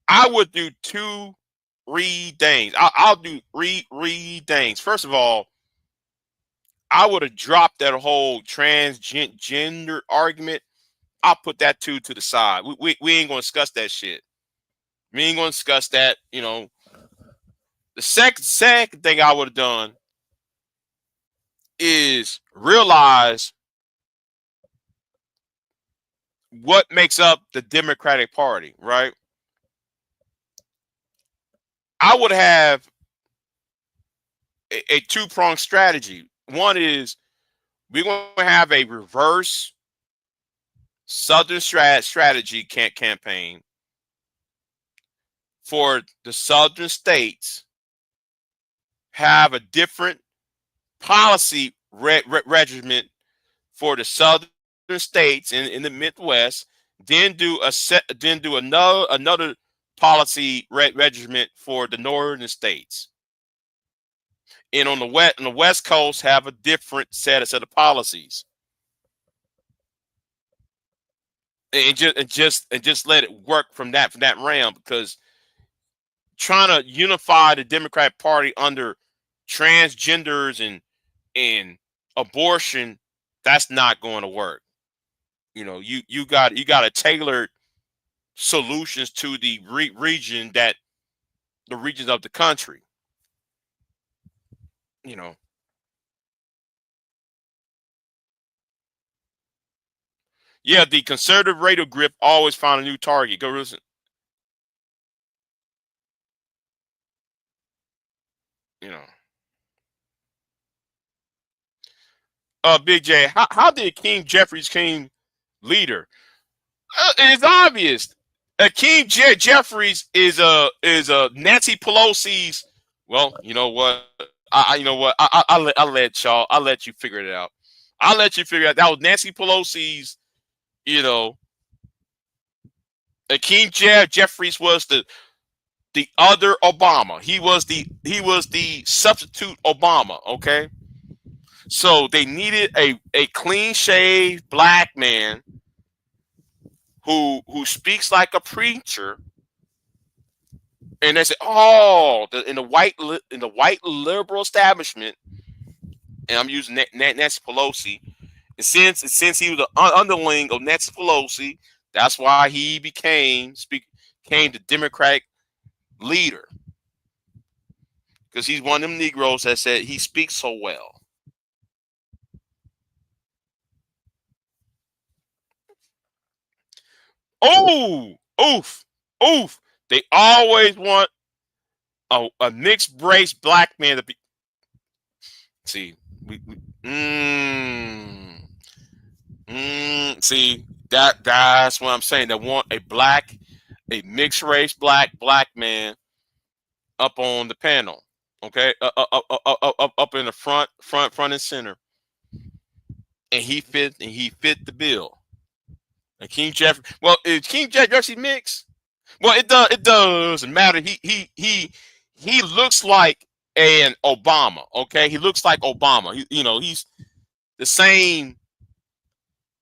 Speaker 2: I would do two things. I'll do three things. First of all, I would have dropped that whole transgender argument. I'll put that to the side. We ain't gonna discuss that shit. We ain't gonna discuss that. You know, the second thing I would have done is realize what makes up the Democratic Party, right? I would have a two-pronged strategy. One is we're going to have a reverse Southern strategy campaign for the Southern states, have a different policy regimen for the Southern states in the Midwest, then do another policy regimen for the Northern states, and on the West Coast have a different set of policies, and just let it work from that realm, because trying to unify the Democratic Party under transgenders and abortion, that's not going to work. You know, you got to tailor solutions to the regions of the country. You know, yeah, the conservative radio grip always found a new target. Go listen. You know, Big J, how did King Jeffries King leader? It's obvious. King Jeffries is a Nancy Pelosi's. Well, you know what? You know what? I'll let you figure it out. I'll let you figure it out. That was Nancy Pelosi's. You know, King Jeffries was the other Obama. He was the substitute Obama. Okay, so they needed a clean shaved black man who speaks like a preacher, and they said, "Oh, in the white liberal establishment," and I'm using Nancy Pelosi. And since he was an underling of Nancy Pelosi, that's why he became the Democratic leader, because he's one of them Negroes that said he speaks so well. Oh, oof, oof! They always want a mixed race black man to be. See, see that's what I'm saying. They want a mixed race black man up on the panel. Okay, up in the front and center, and he fit the bill. And King Jeff, well, is King Jeffrey mixed? Well, it doesn't matter. He looks like an Obama. Okay, he looks like Obama. He's the same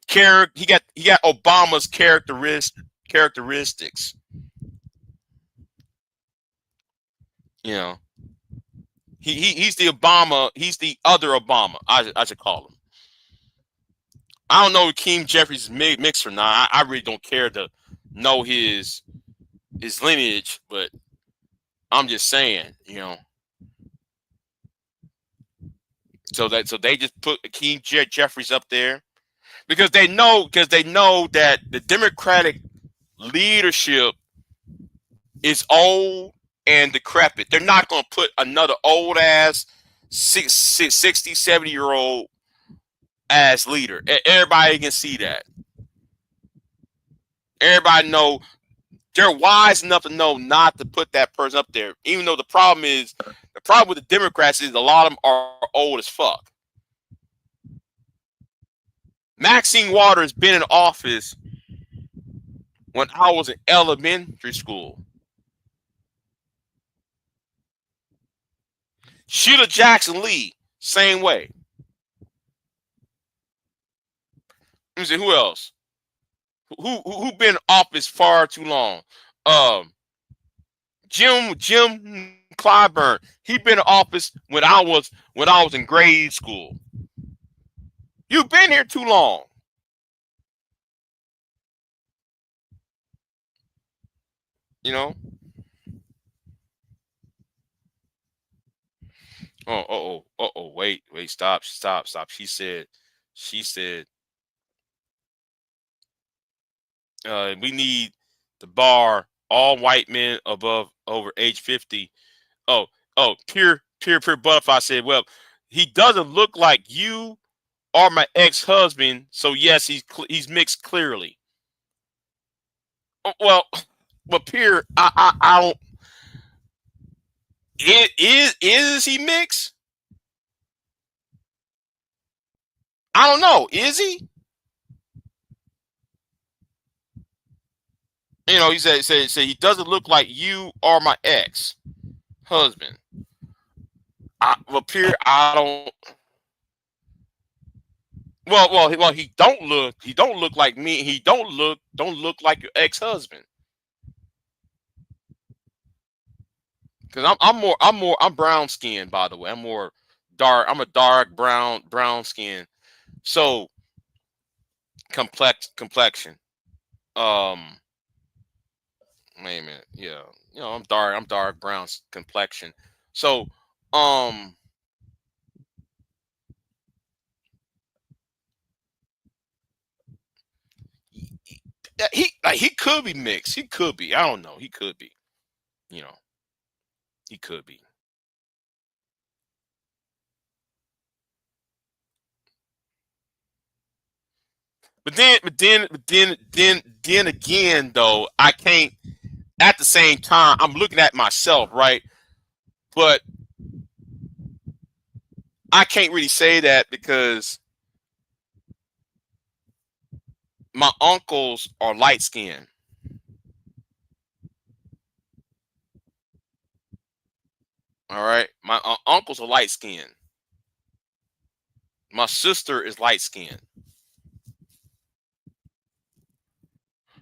Speaker 2: character. He got Obama's characteristics. You know, he's the Obama. He's the other Obama. I should call him. I don't know if King Jeffrey's mixed or not. I really don't care to know his lineage, but I'm just saying, So they just put King Jeffries up there because they know that the Democratic leadership is old and decrepit. They're not going to put another old ass 60, 70-year-old as leader. Everybody can see that. Everybody know they're wise enough to know not to put that person up there. Even though the problem with the Democrats is a lot of them are old as fuck. Maxine Waters been in office when I was in elementary school. Sheila Jackson Lee, same way. Let me see, who else? Who been in office far too long? Jim Clyburn. He been in office when I was in grade school. You've been here too long. Wait, stop. She said, we need to bar all white men over age 50. Pure Butterfly said, well, he doesn't look like you or my ex-husband, so yes, he's mixed clearly. Well, Pure, I don't. Is he mixed? I don't know. Is he? He said he doesn't look like you or my ex-husband. Pure, I don't. Well, he don't look like me. He don't look like your ex-husband. Because I'm brown skinned, by the way. I'm more dark. I'm a dark brown skin. So complexion. Wait a minute. Yeah. I'm dark brown complexion. So he could be mixed. He could be. I don't know. He could be. He could be. But then again, though, I can't. At the same time, I'm looking at myself, right? But I can't really say that because my uncles are light skinned. All right, my uncles are light skinned. My sister is light skinned.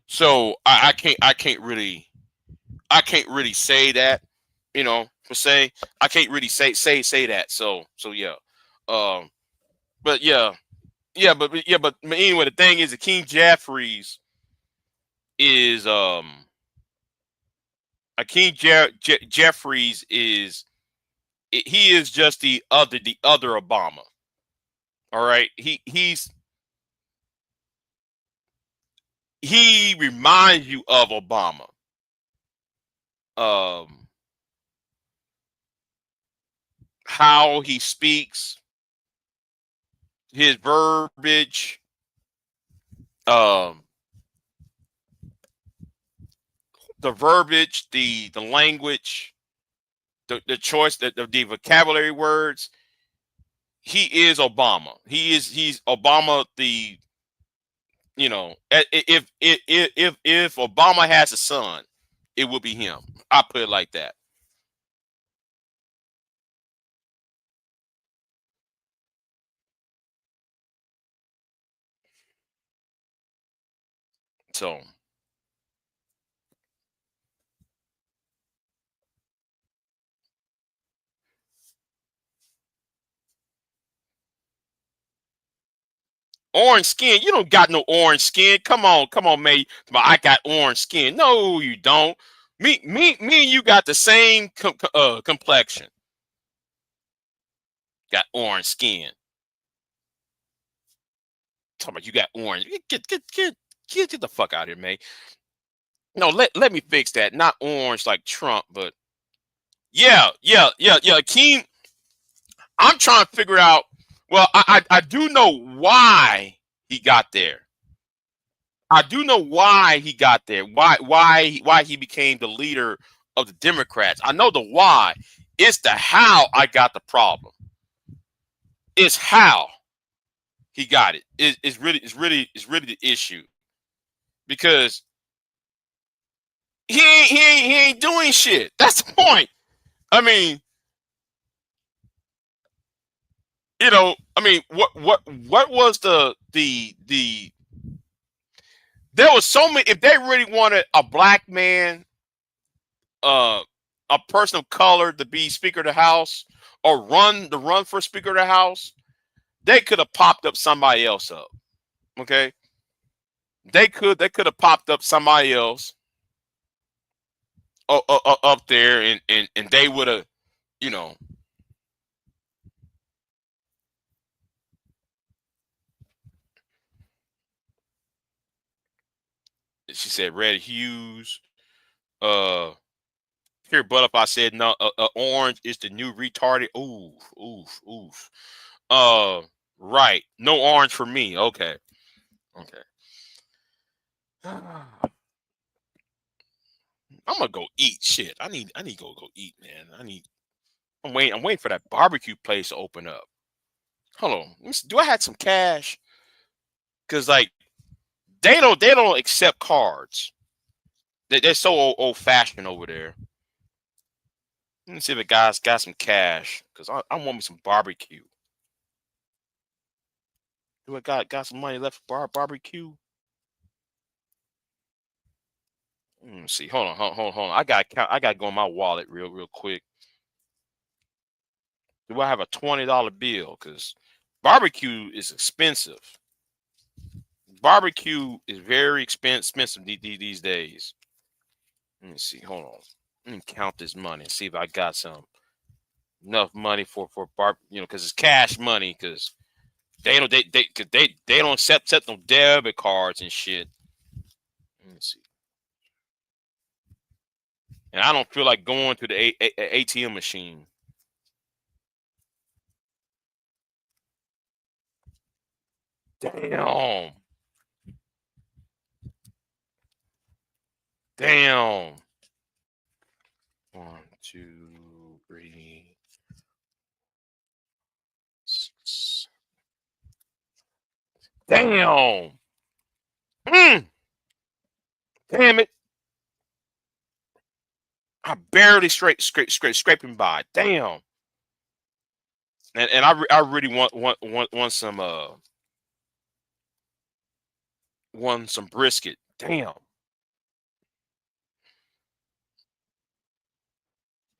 Speaker 2: So I can't really say that, per se. I can't really say that. So yeah. But anyway, the thing is that King Jeffries is King Jeffries is he is just the other Obama. All right, he reminds you of Obama. How he speaks, his verbiage, the verbiage, the language, the choice, the vocabulary words. He is Obama. He's Obama. If Obama has a son, it will be him. I put it like that. So orange skin. You don't got no orange skin. Come on, man. I got orange skin. No, you don't. Me and you got the same complexion. Got orange skin. Talking about you got orange. Get the fuck out of here, man. No, let me fix that. Not orange like Trump, but yeah. Keem, I'm trying to figure out. Well, I do know why he got there. I do know why he got there. Why he became the leader of the Democrats. I know the why. It's the how I got the problem. It's how he got it. It's really the issue, because he ain't doing shit. That's the point. I mean, what was the there was so many. If they really wanted a black man, a person of color to be Speaker of the House or run for Speaker of the House, they could have popped up somebody else up. Okay, they could have popped up somebody else up there, and they would have, She said Red Hughes. Here Butterfly said no. Orange is the new retarded. Oof. Right. No orange for me. Okay. I'm gonna go eat. Shit. I need to go eat, man. I'm waiting for that barbecue place to open up. Hold on. Do I have some cash? Cause like they don't accept cards. They're so old fashioned over there. Let me see if the guys got some cash, cause I want me some barbecue. Do I got some money left for barbecue? Let me see. Hold on. I got to go in my wallet real quick. Do I have a $20 bill? Cause barbecue is expensive. Barbecue is very expensive these days. Let me see. Hold on. Let me count this money and see if I got enough money for because it's cash money. Because they don't accept no debit cards and shit. Let me see. And I don't feel like going to the ATM machine. Damn. 1, 2, 3, 6. Damn. Damn it. I barely scraping by. Damn. And I really want some brisket. Damn.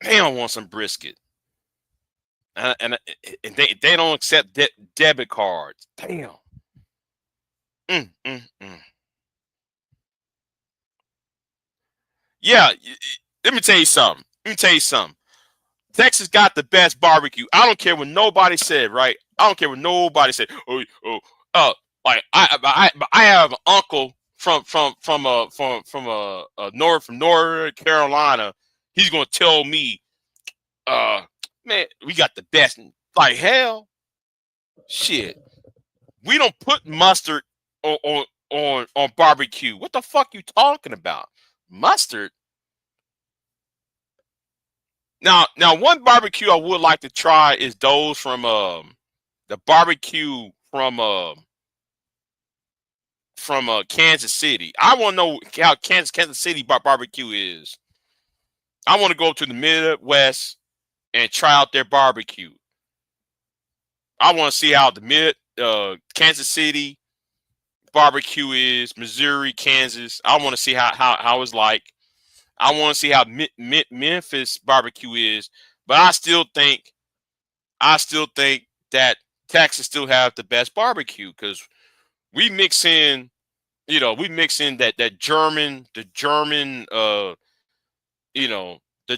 Speaker 2: I want some brisket. And they don't accept debit cards. Damn. Yeah, let me tell you something. Texas got the best barbecue. I don't care what nobody said, right? I don't care what nobody said. Like I have an uncle from North Carolina. He's gonna tell me, man, we got the best. Like hell, shit. We don't put mustard on barbecue. What the fuck you talking about? Mustard? Now, one barbecue I would like to try is those from the barbecue from Kansas City. I want to know how Kansas City barbecue is. I want to go to the Midwest and try out their barbecue. I want to see how the Kansas City barbecue is, Missouri, Kansas. I want to see how it's like. I want to see how Memphis barbecue is, but I still think that Texas still have the best barbecue because we mix in, that German, the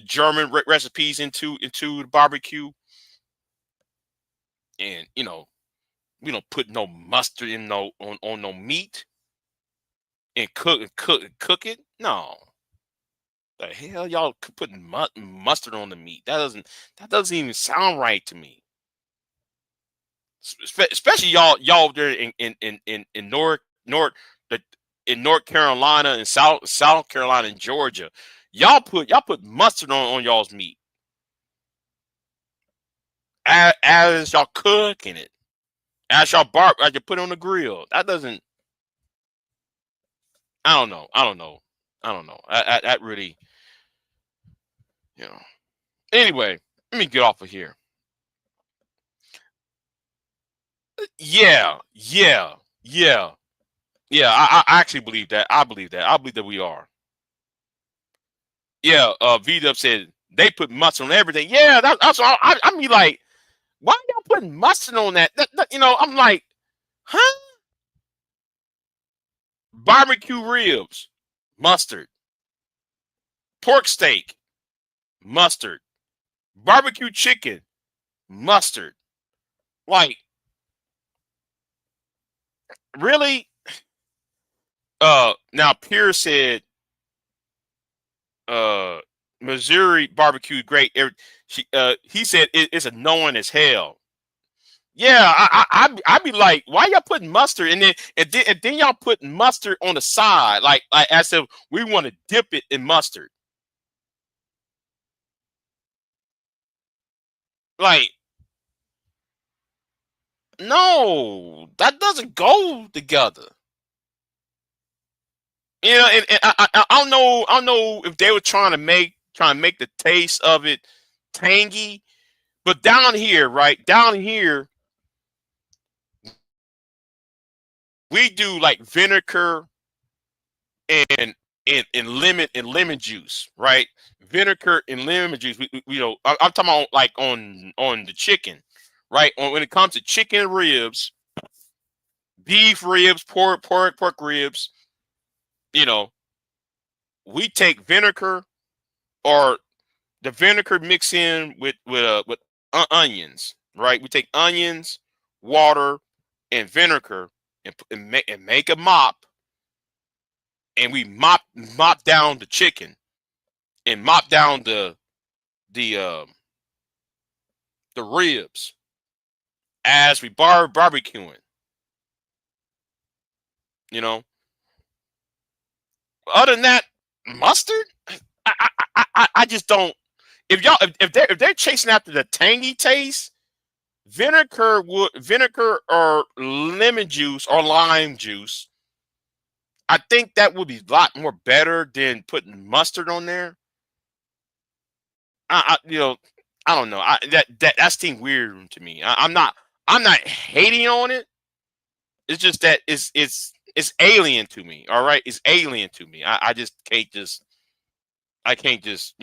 Speaker 2: German recipes into the barbecue, and we don't put no mustard in on no meat and cook it. No, the hell y'all putting mustard on the meat? That doesn't even sound right to me. Especially y'all there in North Carolina and South Carolina and Georgia. Y'all put mustard on y'all's meat as y'all cooking it, as y'all as you put it on the grill. That doesn't. I don't know. That really, Anyway, let me get off of here. Yeah. I actually believe that. I believe that we are. Yeah. V-Dub said they put mustard on everything. Yeah, that's all. I mean, like, why y'all putting mustard on that? I'm like, huh? Barbecue ribs, mustard. Pork steak, mustard. Barbecue chicken, mustard. Like, really? Now Pierce said, Missouri barbecue great. He said it's annoying as hell. Yeah, I'd be like, why y'all putting mustard and then y'all putting mustard on the side, like as if we want to dip it in mustard. Like, no, that doesn't go together. And I don't know if they were trying to make the taste of it tangy, but down here, we do like vinegar and lemon juice, right? Vinegar and lemon juice. I'm talking about like on the chicken, right? When it comes to chicken ribs, beef ribs, pork ribs, we take vinegar or the vinegar mix in with onions, right? We take onions, water, and vinegar and make a mop, and we mop down the chicken and mop down the ribs as we barbecuing. Other than that, mustard. I just don't. If they're chasing after the tangy taste, vinegar or lemon juice or lime juice, I think that would be a lot more better than putting mustard on there. I don't know. That seems weird to me. I'm not hating on it. It's just that it's alien to me. All right, it's alien to me. I just can't just. I can't just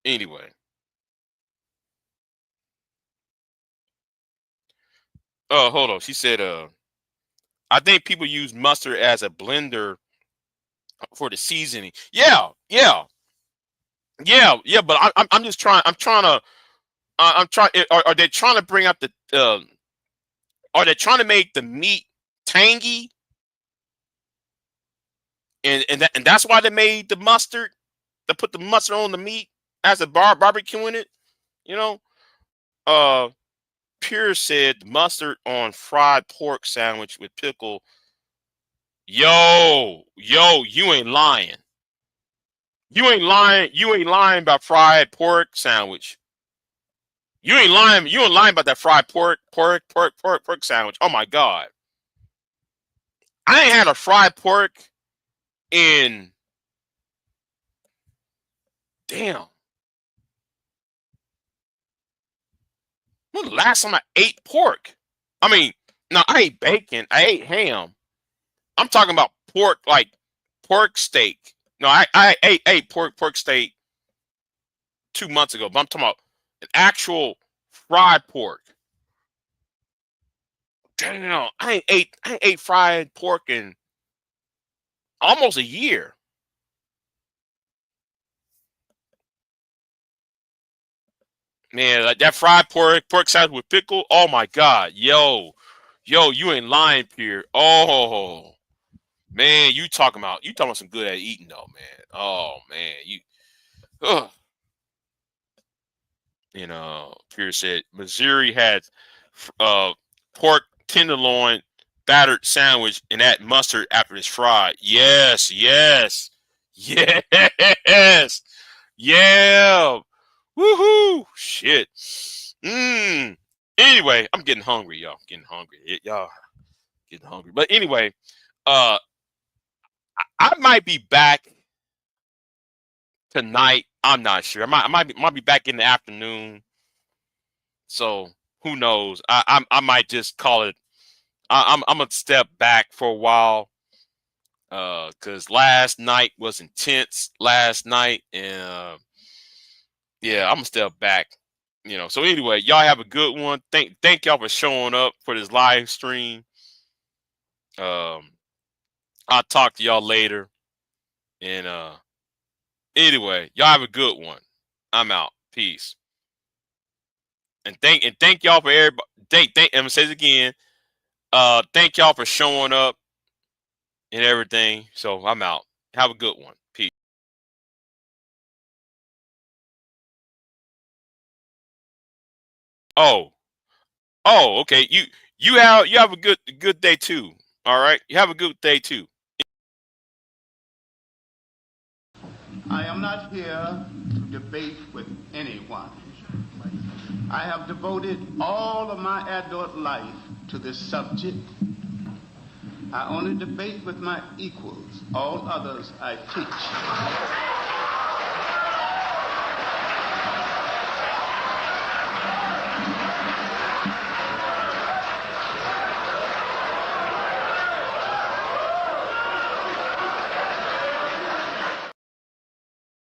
Speaker 2: Anyway. Oh, hold on. She said, I think people use mustard as a blender for the seasoning. Yeah. But I'm just trying. I'm trying to. I'm trying. Are they trying to bring up the? Are they trying to make the meat tangy? And that's why they made the mustard. They put the mustard on the meat as a barbecue in it. Uh, Pure said mustard on fried pork sandwich with pickle. Yo, you ain't lying. You ain't lying. You ain't lying about fried pork sandwich. You ain't lying. You ain't lying about that fried pork sandwich. Oh my God. I ain't had a fried pork in damn. When the last time I ate pork? I mean, no, I ate bacon. I ate ham. I'm talking about pork, like pork steak. No, I ate pork steak 2 months ago, but I'm talking about an actual fried pork. Damn, I ain't ate fried pork in almost a year. Man, like that fried pork sandwich with pickle. Oh my God, yo, you ain't lying, Pierre. Oh man, you talking about some good at eating though, man. Oh man, ugh. Pierre said Missouri had pork tenderloin battered sandwich and add mustard after it's fried. Yes, yes, yes, yeah. Woohoo! Shit. Anyway, I'm getting hungry, y'all. Getting hungry. Y'all getting hungry. But anyway, I might be back tonight. I'm not sure. I might be back in the afternoon. So who knows? I might just call it. I'm gonna step back for a while. Cause last night was intense last night, and yeah, I'm gonna step back. So anyway, y'all have a good one. Thank y'all for showing up for this live stream. I'll talk to y'all later. And anyway, y'all have a good one. I'm out. Peace. And thank y'all for everybody. I'm gonna say this again. Thank y'all for showing up and everything. So I'm out. Have a good one. Peace. Oh, okay. You have a good day too. All right. You have a good day too.
Speaker 1: I am not here to debate with anyone. I have devoted all of my adult life to this subject. I only debate with my equals. All others I teach.